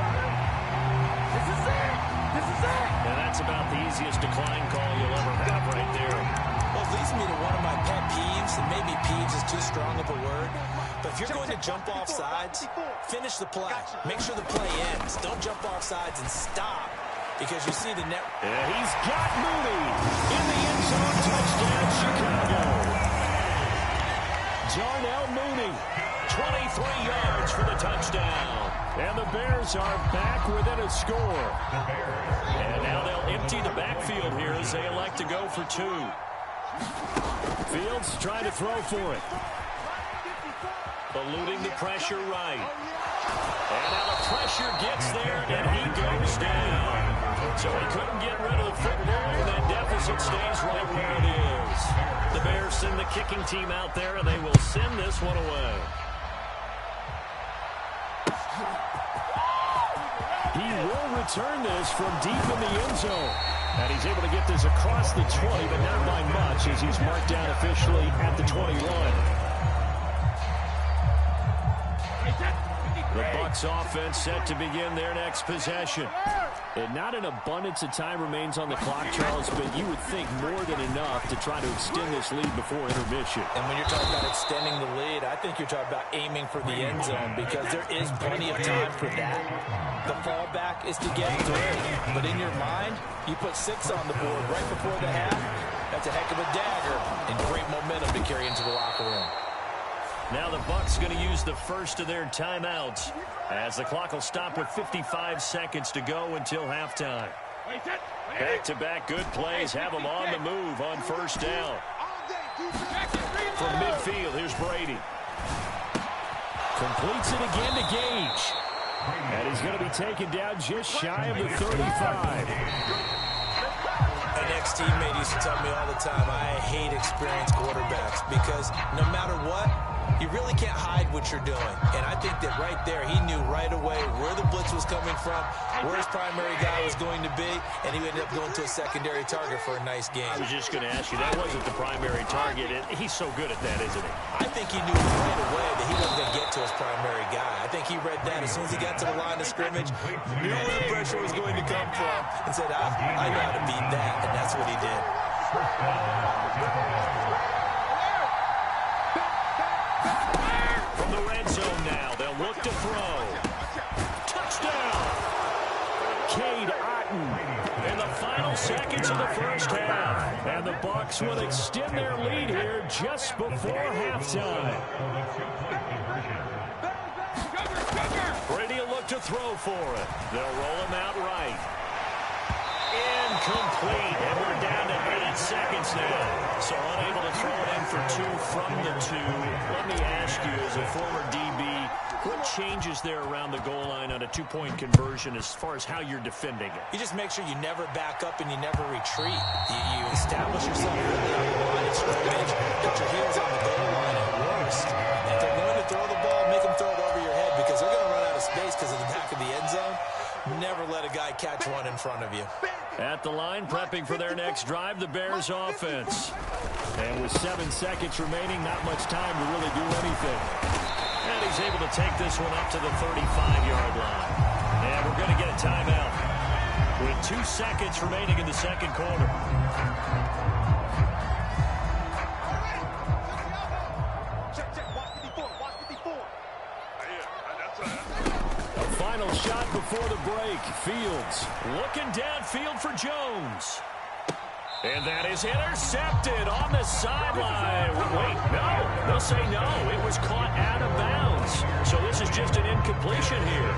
This is it! This is it! And that's about the easiest decline call you'll ever have right there. Well, it leads me to one of my pet peeves, and maybe peeves is too strong of a word, but if you're going to jump off sides, finish the play. Make sure the play ends. Don't jump off sides and stop because you see the net. Yeah, he's got Mooney in the end zone. Touchdown, Chicago. Darnell Mooney, 23 yards for the touchdown. And the Bears are back within a score. And now they'll empty the backfield here as they elect to go for 2. Fields trying to throw for it. Eluding the pressure right. And now the pressure gets there, and he goes down. So he couldn't get rid of the football, and that deficit stays right where it is. The Bears send the kicking team out there, and they will send this one away. He will return this from deep in the end zone. And he's able to get this across the 20, but not by much as he's marked down officially at the 21. The Bucs offense set to begin their next possession. And not an abundance of time remains on the clock, Charles, but you would think more than enough to try to extend this lead before intermission. And when you're talking about extending the lead, I think you're talking about aiming for the end zone because there is plenty of time for that. The fallback is to get 3. But in your mind, you put 6 on the board right before the half. That's a heck of a dagger and great momentum to carry into the locker room. Now the Bucs going to use the first of their timeouts as the clock will stop with 55 seconds to go until halftime. Back-to-back good plays have them on the move on first down. From midfield, here's Brady. Completes it again to Gage. And he's going to be taken down just shy of the 35. My next teammate used to tell me all the time, I hate experienced quarterbacks because no matter what, you really can't hide what you're doing. And I think that right there, he knew right away where the blitz was coming from, where his primary guy was going to be, and he ended up going to a secondary target for a nice game. I was just going to ask you, that wasn't the primary target, and he's so good at that, isn't he? I think he knew right away that he wasn't going to get to his primary guy. I think he read that as soon as he got to the line of scrimmage, knew where the pressure was going to come from, and said, I know how to beat that, and that's what he did. From the red zone now, they'll look to throw. Touchdown! Cade Otton in the final seconds of the first half. And the Bucs will extend their lead here just before halftime. Brady will look to throw for it. They'll roll him out right. Incomplete, and we're down to 8 seconds now. So unable to throw it in for 2 from the 2. Let me ask you, as a former DB, what changes there around the goal line on a 2-point conversion as far as how you're defending it? You just make sure you never back up and you never retreat. You establish yourself really on the line of scrimmage, put your heels on the goal line at worst. And if they're going to throw the ball, make them throw it over your head because they're going to run out of space because of the back of the end zone. Never let a guy catch one in front of you. At the line, prepping for their next drive, the Bears offense. And with 7 seconds remaining, not much time to really do anything. And he's able to take this one up to the 35-yard line. And we're going to get a timeout with 2 seconds remaining in the second quarter. Final shot before the break. Fields looking downfield for Jones. And that is intercepted on the sideline. Wait, no. They'll say no. It was caught out of bounds. So this is just an incompletion here.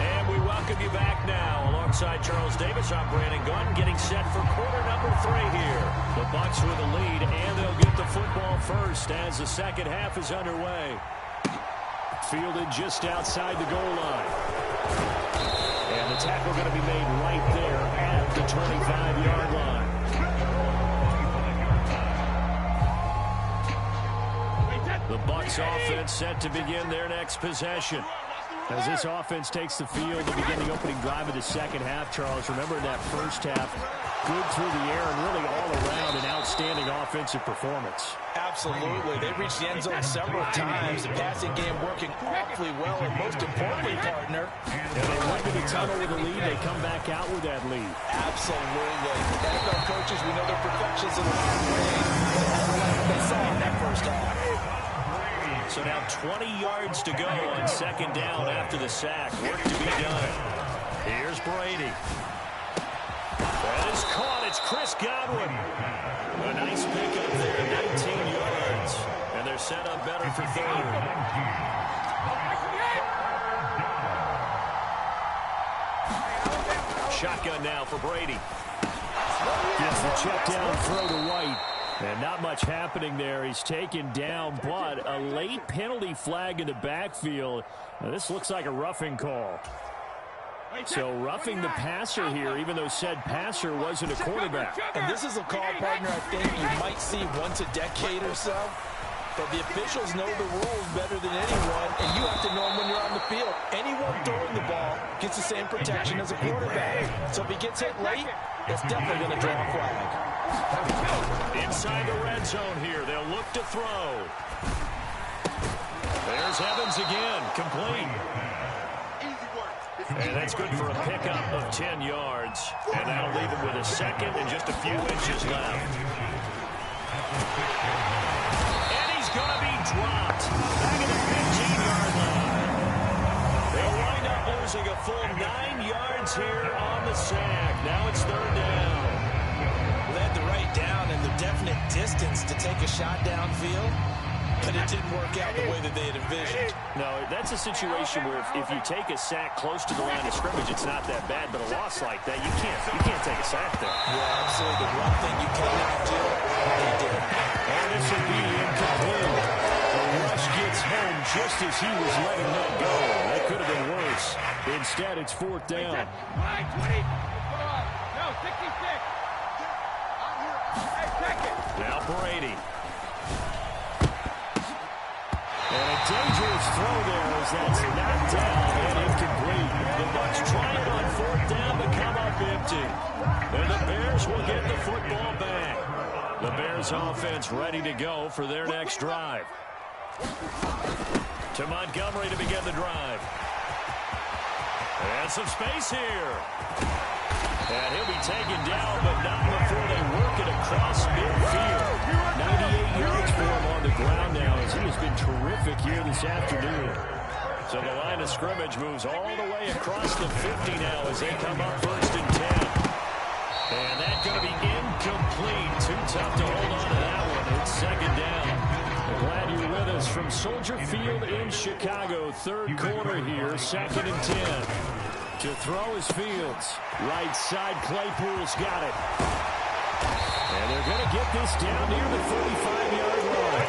And we welcome you back now. Alongside Charles Davis, I'm Brandon Gunn, getting set for quarter number 3 here. The Bucs with a lead, and they'll get the football first as the second half is underway. Fielded just outside the goal line. And the tackle going to be made right there at the 25-yard line. The Bucs offense set to begin their next possession. As this offense takes the field to begin the opening drive of the second half, Charles, remember in that first half, good through the air and really all around an outstanding offensive performance. Absolutely. They reached the end zone several times. The passing game working awfully well, and most importantly, partner. And they went to the tunnel with a lead. They come back out with that lead. Absolutely. NFL coaches, we know they're perfections in the line range. They saw in that first half. So now 20 yards to go on second down after the sack. Work to be done. Here's Brady. That is caught. It's Chris Godwin. A nice pickup there, 19 yards. And they're set up better for third. Shotgun now for Brady. Gets the check down throw to White. And not much happening there. He's taken down, but a late penalty flag in the backfield. Now, this looks like a roughing call. So roughing the passer here, even though said passer wasn't a quarterback. And this is a call, partner, I think you might see once a decade or so. But the officials know the rules better than anyone, and you have to know them when you're on the field. Anyone throwing the ball gets the same protection as a quarterback. So if he gets hit late, that's definitely going to draw a flag. Inside the red zone here, they'll look to throw. There's Evans again, complete. And that's good for a pickup of 10 yards. And that'll leave him with a second and just a few inches left. And he's going to be dropped back at the 15-yard line. They'll wind up losing a full 9 yards here on the sack. Now it's third down. They had the right down and the definite distance to take a shot downfield. but it didn't work out the way that they had envisioned. No, that's a situation where if you take a sack close to the line of scrimmage, it's not that bad, but a loss like that, you can't take a sack there. Yeah, absolutely. The one thing you cannot do, they did. And this will be incomplete. The rush gets home just as he was letting that go. That could have been worse. Instead, it's fourth down. No, 66. Hey, check it. Now Brady. And a dangerous throw there as that's knocked down and incomplete. The Bucs trying on fourth down to come up empty. And the Bears will get the football back. The Bears offense ready to go for their next drive. To Montgomery to begin the drive. And some space here. And he'll be taken down, but not before they work it across midfield. 98 yards for him on the ground now as he has been terrific here this afternoon. So the line of scrimmage moves all the way across the 50 now as they come up first and 10. And that's going to be incomplete. Too tough to hold on to that one. It's second down. We're glad you're with us from Soldier Field in Chicago. Third quarter here, second and 10. To throw is Fields. Right side, Claypool's got it. And they're going to get this down near the 45-yard line.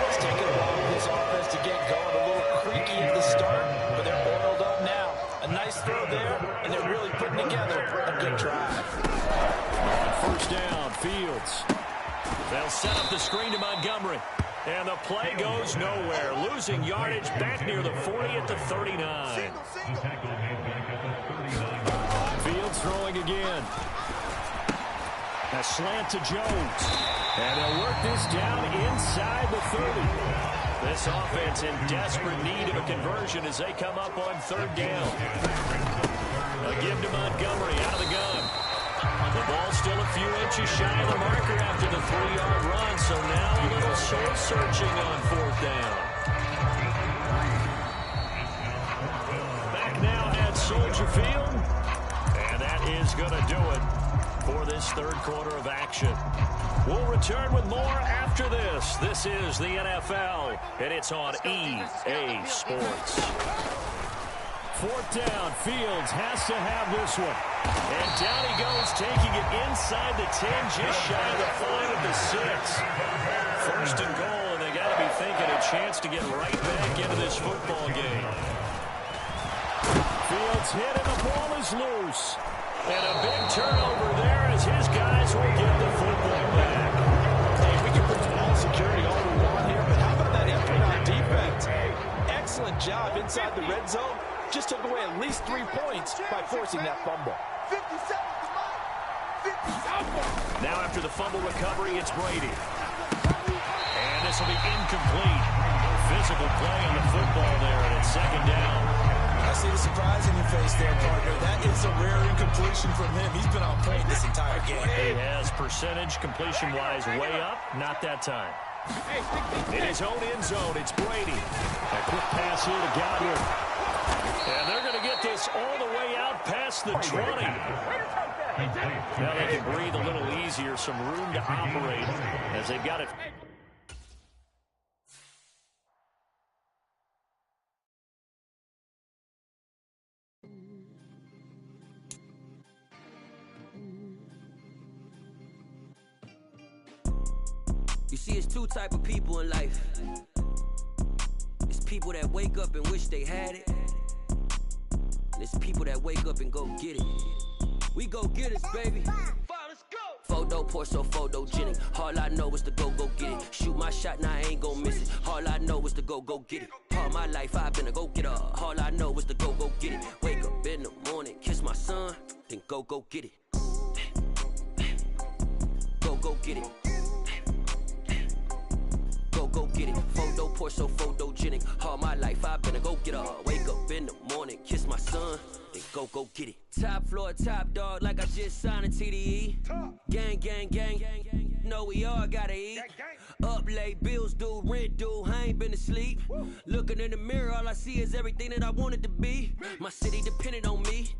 It's taken a while for this offense to get going. A little creaky at the start, but they're oiled up now. A nice throw there, and they're really putting together a good drive. First down, Fields. They'll set up the screen to Montgomery. And the play goes nowhere. Losing yardage back near the 40 at the 39. Fields throwing again. A slant to Jones. And they'll work this down inside the 30. This offense in desperate need of a conversion as they come up on third down. A give to Montgomery out of the gun. The ball still a few inches shy of the marker after the 3-yard run, so now a little soul-searching on fourth down. Back now at Soldier Field, and that is going to do it for this third quarter of action. We'll return with more after this. This is the NFL, and it's on EA Sports. Fourth down, Fields has to have this one. And down he goes, taking it inside the 10, just shy of the 5 of the 6. First and goal, and they got to be thinking a chance to get right back into this football game. Fields hit and the ball is loose. And a big turnover there as his guys will get the football back. Hey, we can put ball security all we want here, but how about that effort on defense? Excellent job inside the red zone. Just took away at least 3 points by forcing that fumble. 57 to mine. 57. Now after the fumble recovery, it's Brady. And this will be incomplete. Physical play on the football there, and it's second down. I see the surprise in your face there, partner. That is a rare incompletion from him. He's been on point this entire game. He has percentage completion-wise way up, not that time. In his own end zone, it's Brady. A quick pass here to Godwin. And they're going to get this all the way out past the 20. Now they can breathe a little easier, some room to operate as they've got it. You see, it's two type of people in life. It's people that wake up and wish they had it. And it's people that wake up and go get it. We go get it, baby. Let's go. Photo pour so photogenic. All I know is to go get it. Shoot my shot, now I ain't gon' miss it. All I know is to go get it. All my life I've been a go-getter. All I know is to go get it. Wake up in the morning, kiss my son, then go get it. Go get it. Go get it. Photo pour so photogenic. All my life I've been a go-getter. Wake up in the morning, kiss my son, then go get it. Top floor, top dog, like I just signed a TDE. Gang, gang, gang, gang, gang. Know we all gotta eat. Up late, bills due, rent due, I ain't been asleep. Looking in the mirror, all I see is everything that I wanted to be. My city depended on me,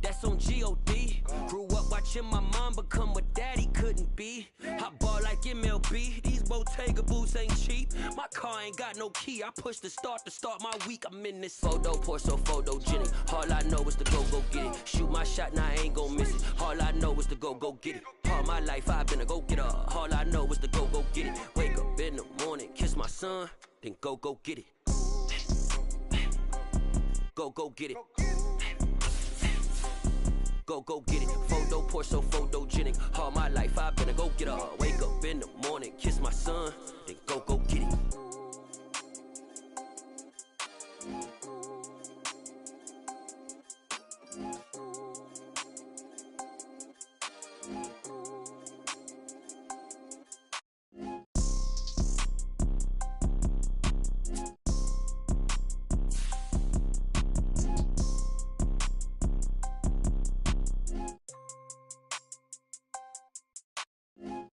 that's on G.O.D. Grew up watching my mom become what daddy couldn't be. I ball like MLB, these both Bottega boots ain't cheap. My car ain't got no key. I push the start my week. I'm in this photo, pour so photogenic. All I know is to go get it. Shoot my shot, now I ain't gon' miss it. All I know is to go get it. All my life I've been a go-getter. All I know is to go get it. Wake up in the morning, kiss my son, then go get it. Go get it. Go get it. Photo, pour so photogenic. All my life I've been a go-getter. Wake up in the morning, kiss my son, then go get it.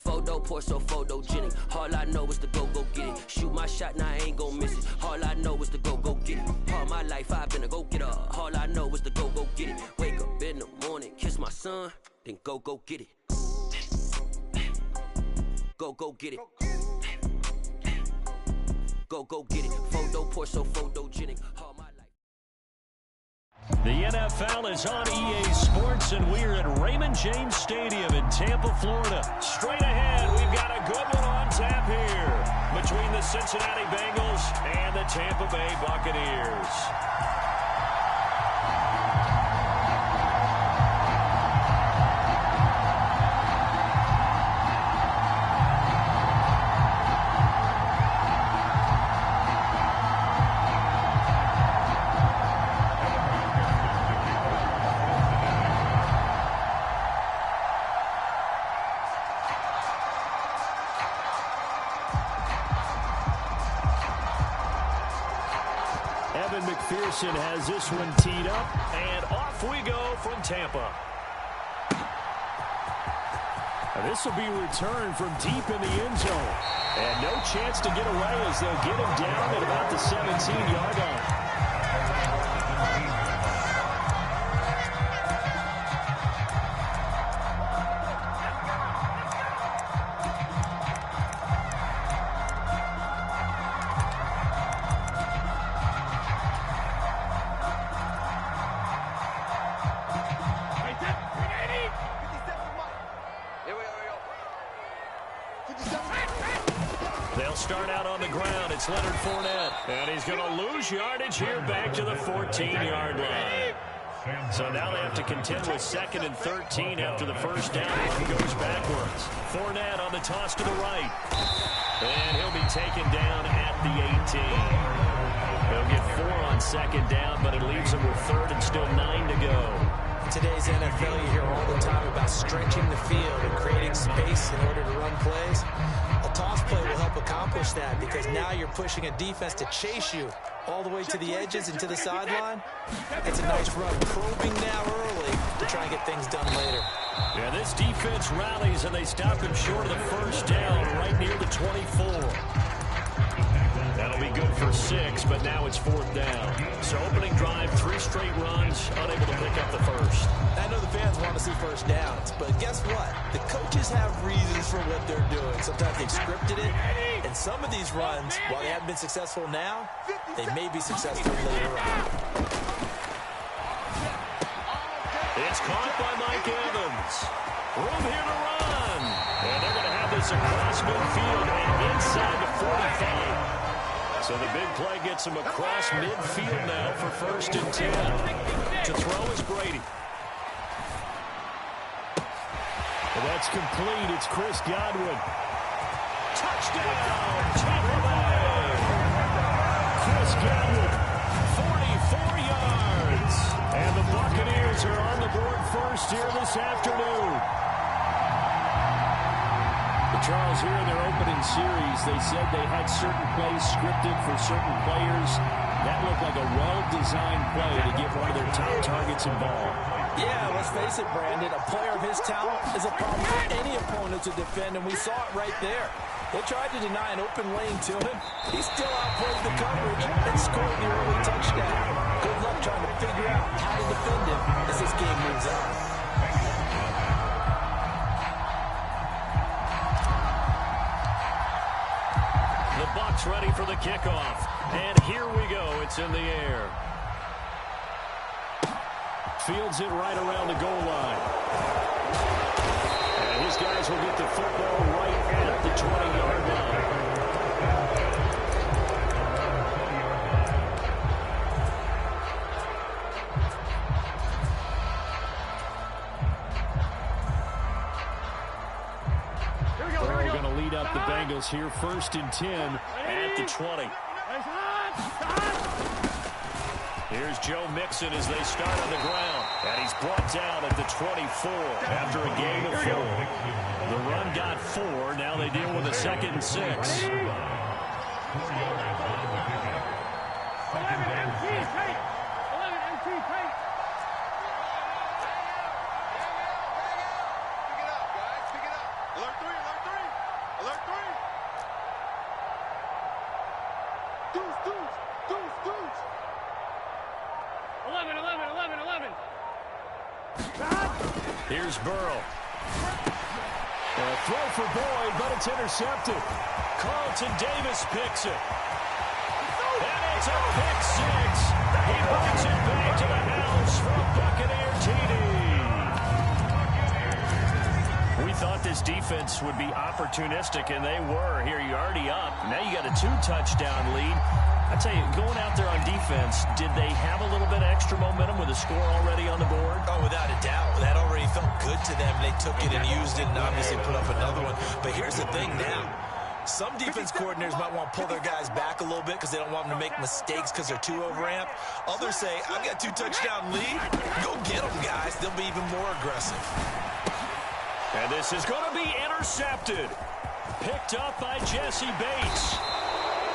Photo, pour so photogenic. All I know is to go get it. Shoot my shot, now I ain't gon' miss it. All I know is to go get it. All my life I've been a go-getter. All I know is to go get it. Wake up in the morning, kiss my son, then go get it. Go get it. Go get it. Photo, pour so photogenic. All my life. The NFL is on EA Sports, and we're at Raymond James Stadium in Tampa, Florida. Straight ahead, we've got a good one on tap here between the Cincinnati Bengals and the Tampa Bay Buccaneers. McPherson has this one teed up, and off we go from Tampa. This will be returned from deep in the end zone. And no chance to get away as they'll get him down at about the 17-yard line. They'll start out on the ground. It's Leonard Fournette. And he's going to lose yardage here back to the 14-yard line. So now they have to contend with 2nd and 13 after the first down. He goes backwards. Fournette on the toss to the right. And he'll be taken down at the 18. He'll get 4 on 2nd down, but it leaves him with 3rd and still 9 to go. In today's NFL, you hear all the time about stretching the field and creating space in order to run plays. A toss play will help accomplish that because now you're pushing a defense to chase you all the way to the edges and to the sideline. It's a nice run, probing now early to try and get things done later. Yeah, this defense rallies, and they stop him short of the first down right near the 24. That'll be good for 6, but now it's 4th down. So opening drive, 3 straight runs, unable to pick up the first. I know the fans want to see first downs, but guess what? The coaches have reasons for what they're doing. Sometimes they've scripted it, and some of these runs, while they haven't been successful now, they may be successful later on. It's caught by Mike Evans. Room here to run. And they're going to have this across midfield and inside the 45. So the big play gets him across midfield now for 1st and 10. To throw is Brady. Well, that's complete. It's Chris Godwin. Touchdown, Tampa Bay. Chris Godwin, 44 yards. And the Buccaneers are on the board first here this afternoon. Charles, here in their opening series, they said they had certain plays scripted for certain players. That looked like a well-designed play to get one of their top targets involved. Yeah, let's face it, Brandon. A player of his talent is a problem for any opponent to defend, and we saw it right there. They tried to deny an open lane to him. He still outplayed the coverage and scored the early touchdown. Good luck trying to figure out how to defend him as this game moves on. Gets ready for the kickoff. And here we go. It's in the air. Fields it right around the goal line. And his guys will get the football right at the 20-yard line. We're going to lead up the Bengals here. 1st and 10 at the 20. Here's Joe Mixon as they start on the ground. And he's brought down at the 24 after a gain of 4. The run got 4. Now they deal with a 2nd and 6. 11 MT, Tate. Alert 3, alert 3, alert 3. Deuce. 11. Here's Burrow. A throw for Boyd, but it's intercepted. Carlton Davis picks it. And it's a pick 6. He brings it back to the house from Buccaneer TD. We thought this defense would be opportunistic, and they were. Here, you're already up. Now you got a 2-touchdown lead. I tell you, going out there on defense, did they have a little bit of extra momentum with a score already on the board? Oh, without a doubt. That already felt good to them. They took it and used it and obviously put up another one. But here's the thing now. Some defense coordinators might want to pull their guys back a little bit because they don't want them to make mistakes because they're too overamped. Others say, I've got 2-touchdown lead. Go get them, guys. They'll be even more aggressive. And this is going to be intercepted. Picked up by Jesse Bates.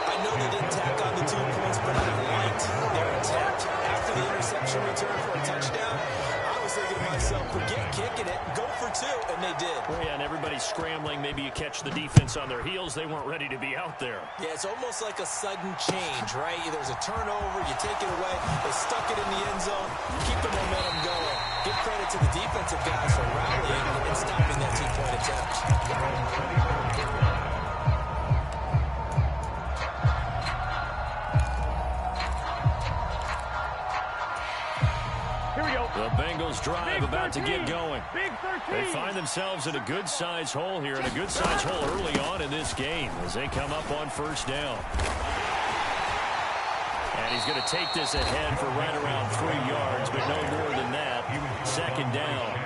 I know they didn't tack on the 2 points, but I liked their attempt after the interception return for a touchdown. I was thinking to myself, forget kicking it, go for 2, and they did. Oh, yeah, and everybody's scrambling. Maybe you catch the defense on their heels. They weren't ready to be out there. Yeah, it's almost like a sudden change, right? There's a turnover, you take it away, they stuck it in the end zone, keep the momentum going. Give credit to the defensive guys for rallying and stopping that 2-point attempt. The Bengals drive about to get going. They find themselves in a good-sized hole here, and a good-sized hole early on in this game as they come up on 1st down. And he's going to take this ahead for right around 3 yards, but no more than that. 2nd down.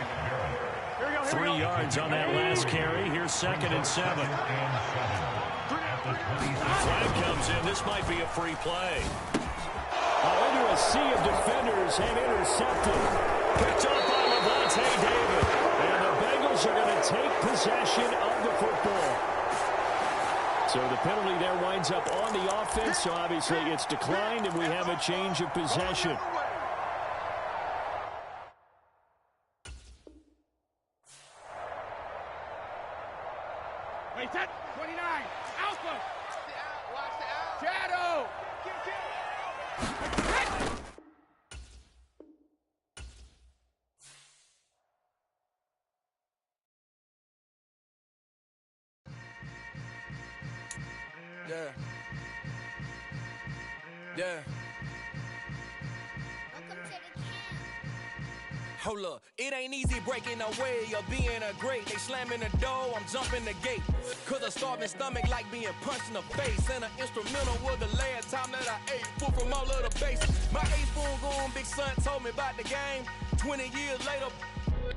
3 yards on that last carry. Here's 2nd and 7. Flag comes in. This might be a free play. Into a sea of defenders and intercepted. Picked up by Levante David. And the Bengals are going to take possession of the football. So the penalty there winds up on the offense. So obviously it's declined, and we have a change of possession. Wait, set. 29. Alpha. Watch the out. Shadow. Yeah. Hold up, it ain't easy breaking away or being a great. They slamming the door, I'm jumping the gate. Cause a starving stomach like being punched in the face. And an instrumental was the last time that I ate food from all of the base. My 8-spoon goon big son told me about the game. 20 years later,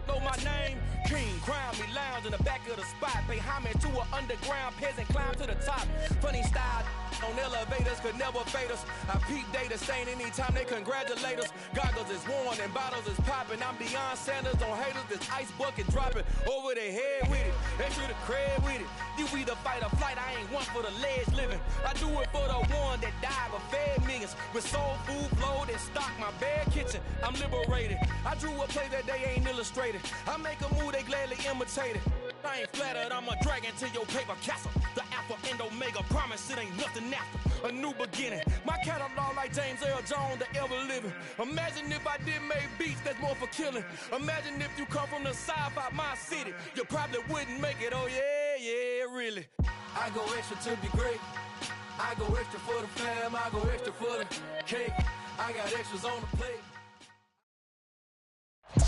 know my name. King, crown me, lounge in the back of the spot. Pay homage to an underground peasant, climb to the top. Funny style on elevators could never fade us. I peep data stain anytime they congratulate us. Goggles is worn and bottles is popping. I'm Deion Sanders on haters, this ice bucket dropping over their head with it. Extra the cred with it. You either fight or flight, I ain't one for the ledge living. I do it for the one that died but fed millions. With soul food flowed and stocked my bare kitchen. I'm liberated. I drew a play that they ain't illustrated. I make a move, they gladly imitate it. I ain't flattered, I'm a dragon to your paper castle. The alpha and omega, promise it ain't nothing after. A new beginning. My catalog like James Earl Jones, the ever living. Imagine if I did make beats that's more for killing. Imagine if you come from the sci-fi, my city. You probably wouldn't make it, oh yeah, really. I go extra to be great. I go extra for the fam, I go extra for the cake. I got extras on the plate.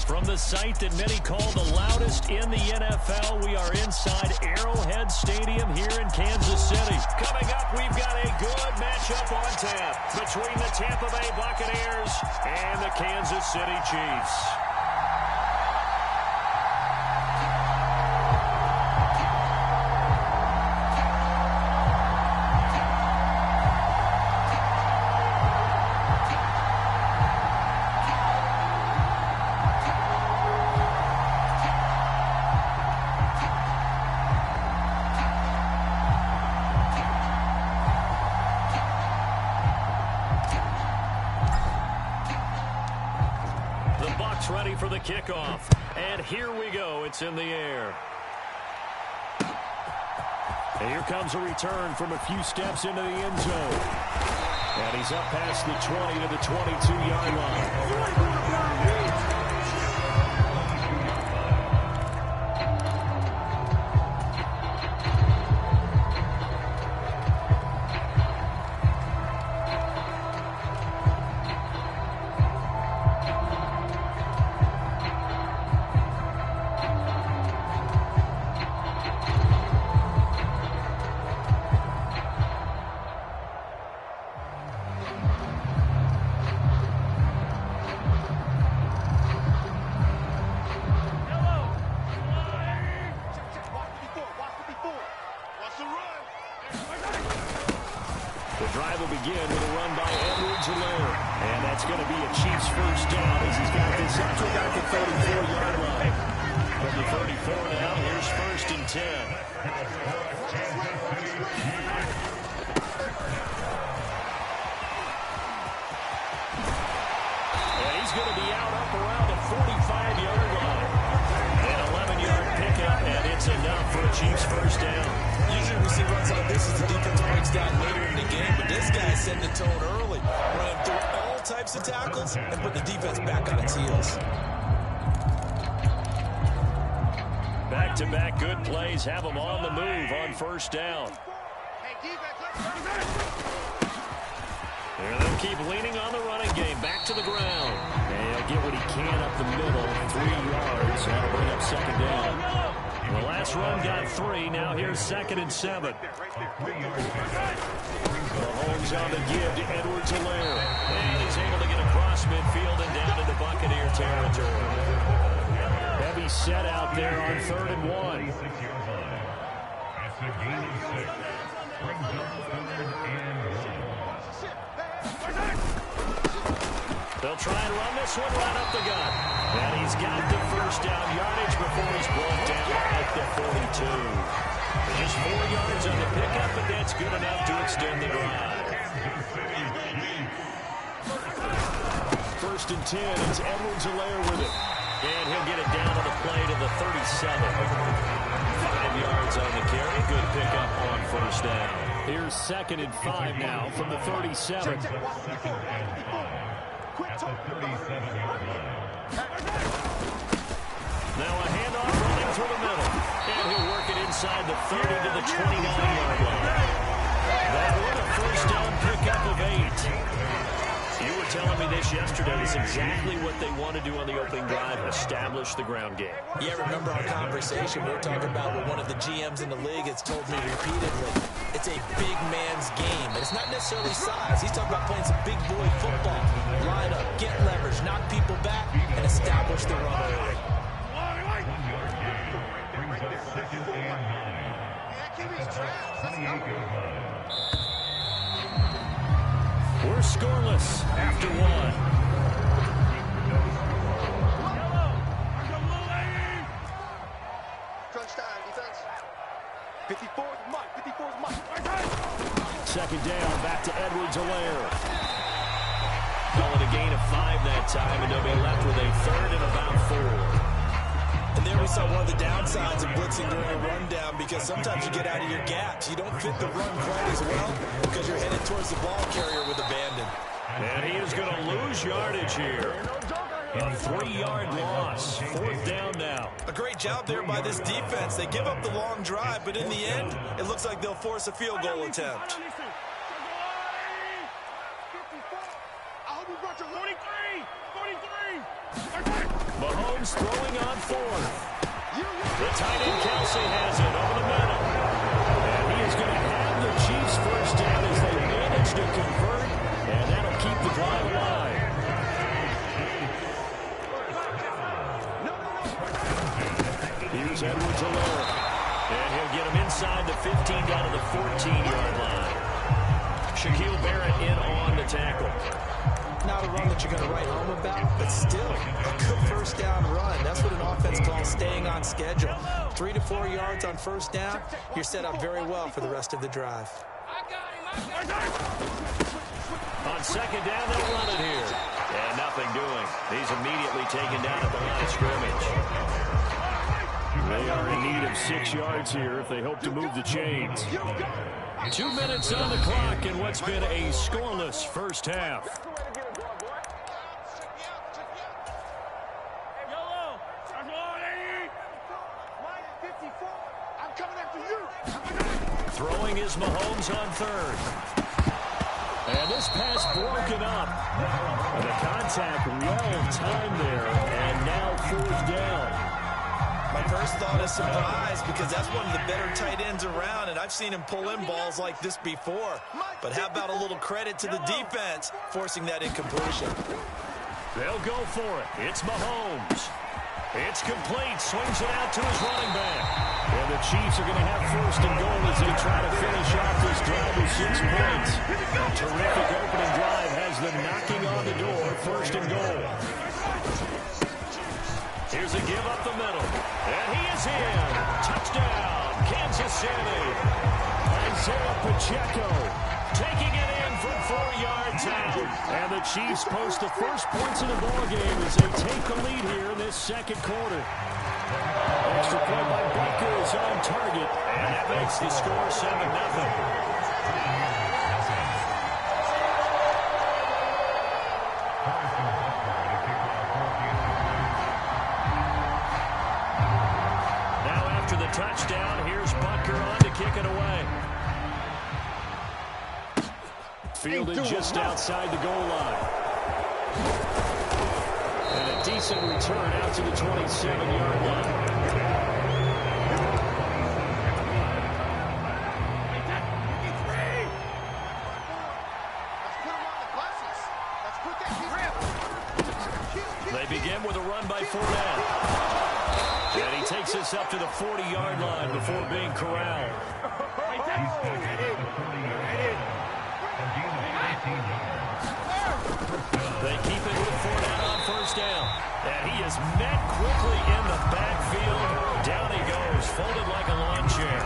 From the site that many call the loudest in the NFL, we are inside Arrowhead Stadium here in Kansas City. Coming up, we've got a good matchup on tap between the Tampa Bay Buccaneers and the Kansas City Chiefs. Ready for the kickoff. And here we go. It's in the air. And here comes a return from a few steps into the end zone. And he's up past the 20 to the 22-yard line. The drive will begin with a run by Edwards-Helaire. And that's going to be a Chiefs first down as he's got this up to about the 34-yard line. From the 34 now, here's first and 10. And he's going to be out up around the 45-yard line. An 11-yard pickup, and it's enough for a Chiefs first down. Usually we see runs like this as the defense breaks down later in the game, but this guy set the tone early, running through all types of tackles and put the defense back on its heels. Back-to-back good plays have them on the move on first down. And they'll keep leaning on the running game. Back to the ground. And he'll get what he can up the middle. 3 yards. That'll bring up second down. The last run got 3. Now here's 2nd and 7. Mahomes on the give to Edwards-Helaire. And he's able to get across midfield and down into Buccaneer territory. Heavy set out there on 3rd and 1. That's a gain of 6. Brings up 3rd and 1. They'll try and run this one right up the gut. And he's got the first down yardage before he's brought down at the 42. Just 4 yards on the pickup, but that's good enough to extend the drive. 1st and 10. It's Edwards-Helaire with it. And he'll get it down on the play to the 37. 5 yards on the carry. Good pickup on first down. Here's 2nd and 5 now from the 37. At the 37-yard line. Now a handoff running through the middle. And he'll work it inside the 30 to the 29-yard line. That one a first down pickup of 8. You were telling me this yesterday. It's exactly what they want to do on the opening drive, establish the ground game. Yeah, remember our conversation? We were talking about what one of the GMs in the league has told me repeatedly. It's a big man's game, and it's not necessarily size. He's talking about playing some big boy football. Line up, get leverage, knock people back, and establish the run early. 1 yard gain. Brings up 2nd and 9. At the 28-yard line. We're scoreless after 1. Crunch time, defense. 54's Mike. 54's Mike. 2nd down, back to Edwards-Helaire. Call it a gain of 5 that time, and they'll be left with a 3rd and about 4. And there we saw one of the downsides of blitzing during a rundown, because sometimes you get out of your gaps. You don't fit the run quite as well because you're headed towards the ball carrier with abandon. And he is going to lose yardage here. A 3-yard loss. 4th down now. A great job there by this defense. They give up the long drive, but in the end, it looks like they'll force a field goal attempt. Mahomes throwing on fourth. The tight end Kelsey has it over the middle. And he is going to have the Chiefs first down as they manage to convert, and that'll keep the drive alive. Here's Edwards-Helaire. And he'll get him inside the 15 down to the 14-yard line. Shaquille Barrett in on the tackle. Not a run that you're going to write home about, but still a good first down run. That's what an offense calls staying on schedule. 3 to 4 yards on first down, you're set up very well for the rest of the drive. On second down, they'll run it here. And nothing doing. He's immediately taken down at the line of scrimmage. They are in need of 6 yards here if they hope to move the chains. 2 minutes on the clock in what's been a scoreless first half. Throwing is Mahomes on third. And this pass broken up. And the contact well timed there. And now fourth down. My first thought is surprise because that's one of the better tight ends around, and I've seen him pull in balls like this before. But how about a little credit to the defense forcing that incompletion? They'll go for it. It's Mahomes. It's complete. Swings it out to his running back. And the Chiefs are going to have first and goal as they try to finish off this drive with 6 points. A terrific opening drive has them knocking on the door. First and goal. Here's a give up the middle. And he is in. Touchdown, Kansas City. Isaiah Pacheco taking it in from 4 yards out. And the Chiefs post the first points of the ballgame as they take the lead here in this second quarter. Extra point by Baker is on target. And that makes the score 7-0. Touchdown. Here's Butker on to kick it away. Fielded just outside the goal line. And a decent return out to the 27-yard line. They begin with a run by Fournette. And he takes us up to the 40-yard line before being corralled. They keep it with Fournette on first down. And he is met quickly in the backfield. Down he goes, folded like a lawn chair.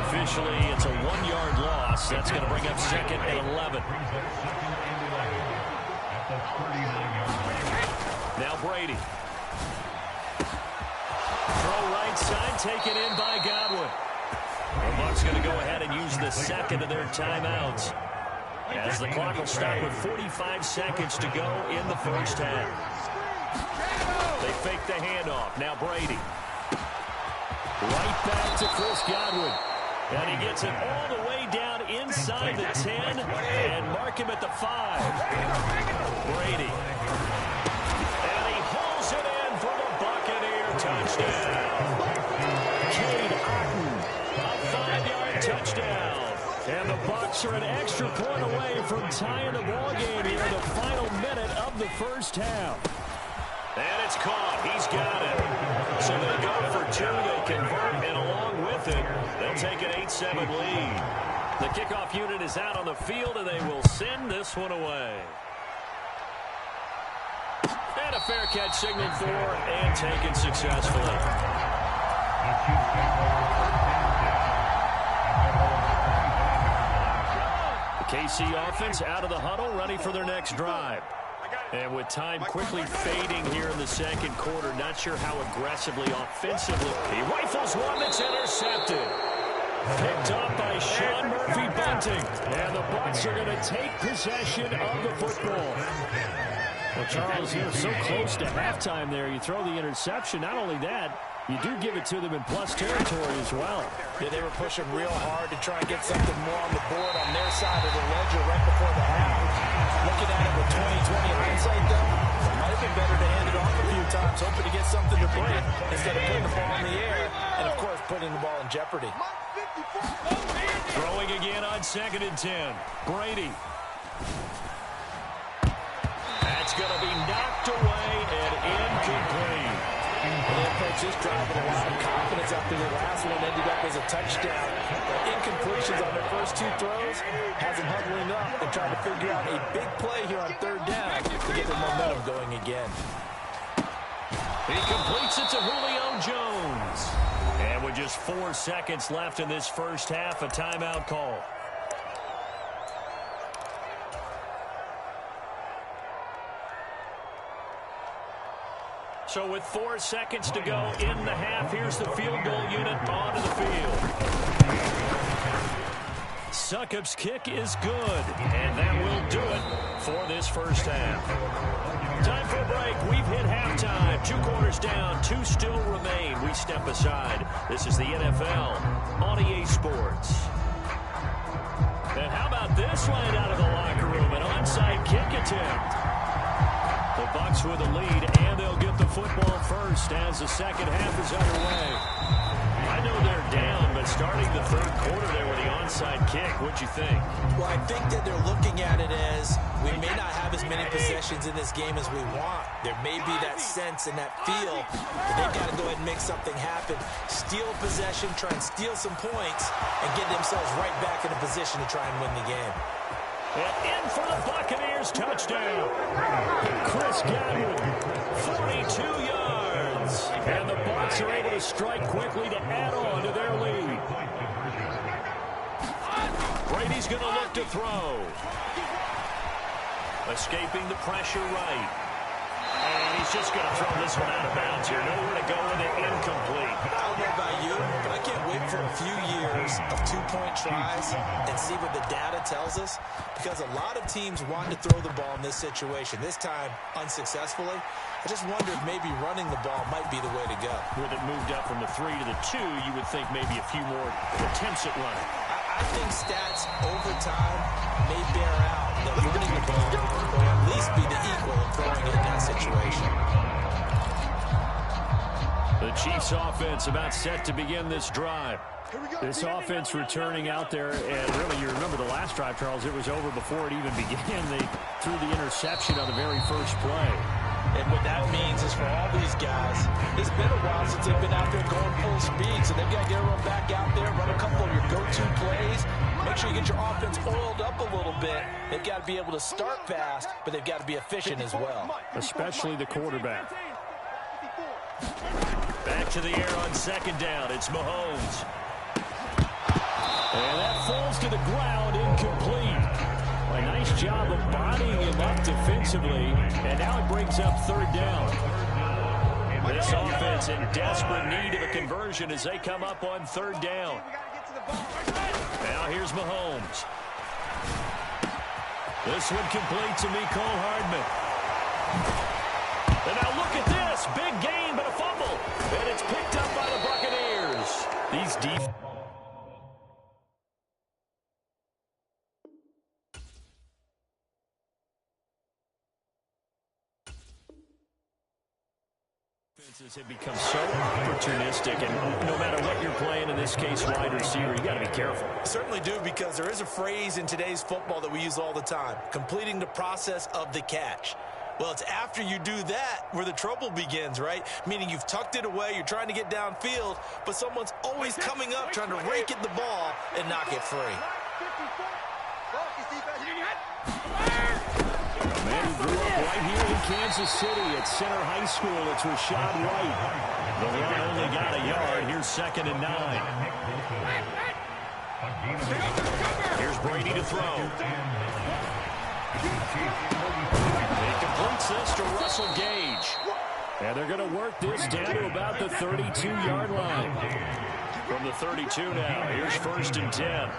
Officially, it's a 1-yard loss. That's going to bring up second and 11. Now Brady. Throw right side, taken in by Godwin. The Bucs going to go ahead and use the second of their timeouts, as the clock will stop with 45 seconds to go in the first half. They fake the handoff. Now Brady. Right back to Chris Godwin. And he gets it all the way down inside the 10 and mark him at the 5. Brady. And he hauls it in for the Buccaneer touchdown. Cade Otton, a 5-yard touchdown. And the Bucs are an extra point away from tying the ball game here in the final minute of the first half. And it's caught. He's got it. So they go for 2. They convert, and along with it, they'll take an 8-7 lead. The kickoff unit is out on the field, and they will send this one away. And a fair catch signaled for and taken successfully. The KC offense out of the huddle, ready for their next drive. And with time quickly fading here in the second quarter, not sure how aggressively, offensively. He rifles one that's intercepted. Picked up by Sean Murphy-Bunting. And the Bucs are going to take possession of the football. Well, Charles, you're so close to halftime there. You throw the interception. Not only that, you do give it to them in plus territory as well. Yeah, they were pushing real hard to try and get something more on the board on their side of the ledger right before the half. Looking at it with 20/20 hindsight, though, Might have been better to hand it off a few times, hoping to get something to break instead of putting the ball in the air and, of course, putting the ball in jeopardy. Throwing again on 2nd and 10. Brady. That's going to be knocked away and incomplete. They approached this drive with a lot of confidence after the last one ended up as a touchdown. But incompletions on their first 2 throws has them huddling up and trying to figure out a big play here on 3rd down to get their momentum going again. He completes it to Julio Jones. And with just 4 seconds left in this first half, a timeout call. So with 4 seconds to go in the half, here's the field goal unit onto the field. Succop's kick is good, and that will do it for this first half. Time for a break. We've hit halftime. 2 quarters down, 2 still remain. We step aside. This is the NFL on EA Sports. And how about this line out of the locker room? An onside kick attempt. The Bucs with a lead, and they'll get the football first as the second half is underway. I know they're down, but starting the 3rd quarter there with the onside kick, what'd you think? Well, I think that they're looking at it as we may not have as many possessions in this game as we want. There may be that sense and that feel that they've got to go ahead and make something happen. Steal possession, try and steal some points, and get themselves right back in a position to try and win the game. And in for the Buccaneers, touchdown. Chris Godwin, 42 yards. And the Bucs are able to strike quickly to add on to their lead. Brady's going to look to throw. Escaping the pressure right. And he's just going to throw this one out of bounds here. Nowhere to go with it, incomplete. I don't know about you, but I can't wait for a few years of 2-point tries and see what the data tells us, because a lot of teams want to throw the ball in this situation. This time, unsuccessfully. I just wonder if maybe running the ball might be the way to go. With it moved up from the 3 to the 2, you would think maybe a few more attempts at running. I think stats over time may bear out that running the ball will at least be the equal of throwing it in that situation. The Chiefs offense about set to begin this drive. This offense returning out there, and really you remember the last drive, Charles, it was over before it even began. They threw the interception on the very first play. And what that means is for all these guys, it's been a while since they've been out there going full speed, so they've got to get everyone back out there, run a couple of your go-to plays, make sure you get your offense oiled up a little bit. They've got to be able to start fast, but they've got to be efficient as well. Especially the quarterback. Back to the air on 2nd down. It's Mahomes. And that falls to the ground, incomplete. A nice job of bodying him up defensively, and now it brings up 3rd down. This offense in desperate need of a conversion as they come up on 3rd down. Now here's Mahomes. This one complete to Mecole Hardman. And now look at this. Big gain, but a fumble. And it's picked up by the Buccaneers. These defenses. Have become so opportunistic, and no matter what you're playing, in this case wide receiver, you got to be careful. Certainly do, because there is a phrase in today's football that we use all the time: completing the process of the catch. Well, it's after you do that where the trouble begins, right? Meaning you've tucked it away, you're trying to get downfield, but someone's always coming up trying to rake at the ball and knock it free. A man who grew up right here in Kansas City at Center High School. It's Rashad White. The run only got a yard. Here's 2nd and 9. Here's Brady to throw. He completes this to Russell Gage. And they're going to work this down to about the 32-yard line. From the 32 now, here's 1st and 10.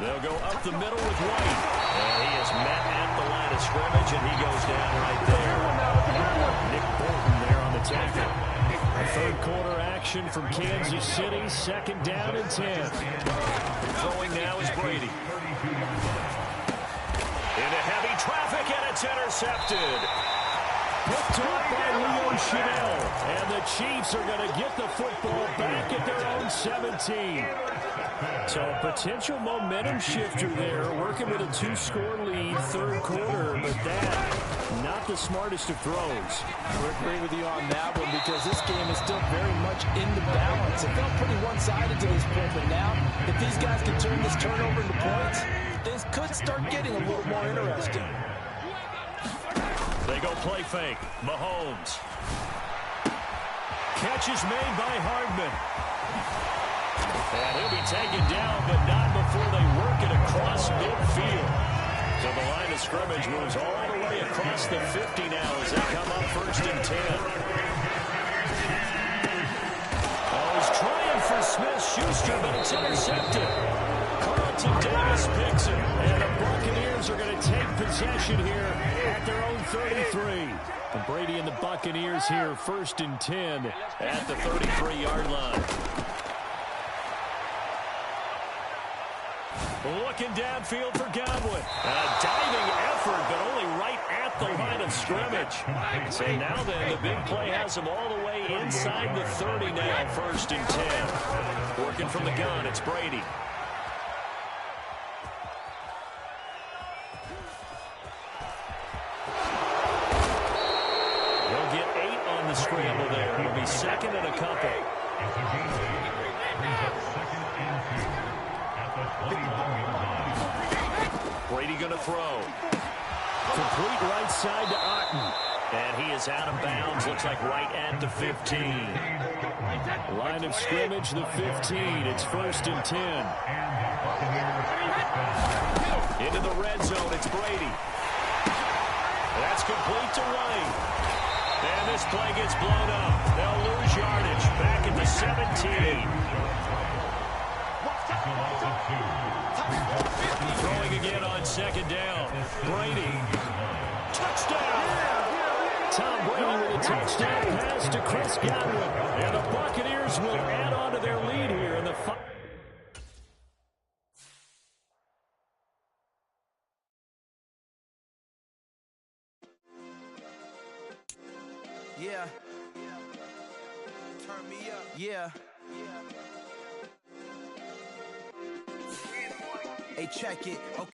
They'll go up the middle with White. And he is met at the line of scrimmage, and he goes down right there. Nick Bolton there on the tackle. A 3rd quarter action from Kansas City. 2nd down and 10. Throwing now is Brady. Into heavy traffic, and it's intercepted. Picked up by Leo Chanel. And the Chiefs are going to get the football back at their own 17. So a potential momentum shifter there, working with a 2-score lead, third quarter, but that, not the smartest of throws. I agree with you on that one because this game is still very much in the balance. It felt pretty one-sided to this point, but now, if these guys can turn this turnover into points, things could start getting a little more interesting. They go play fake. Mahomes. Catch is made by Hardman. And he'll be taken down, but not before they work it across midfield. So the line of scrimmage moves all the way across the 50 now as they come up 1st and 10. Oh, he's trying for Smith-Schuster, but it's intercepted. Carlton Davis picks it, and the Buccaneers are going to take possession here at their own 33. And Brady and the Buccaneers here 1st and 10 at the 33-yard line. Looking downfield for Godwin. A diving effort, but only right at the line of scrimmage. So now then, the big play has him all the way inside the 30 now, 1st and 10. Working from the gun, it's Brady. He'll get 8 on the scramble there. It'll be 2nd and a couple. Brady going to throw. Complete right side to Otten. And he is out of bounds. Looks like right at the 15. Line of scrimmage, the 15. It's 1st and 10. Into the red zone, it's Brady. That's complete to White. And this play gets blown up. They'll lose yardage. Back at the 17. Throwing again on 2nd down. Brady. Touchdown! Tom Brady with a touchdown pass to Chris Godwin. And the Buccaneers will add on to their lead here in the Yeah. Turn me up. Yeah. Hey, check it. Okay.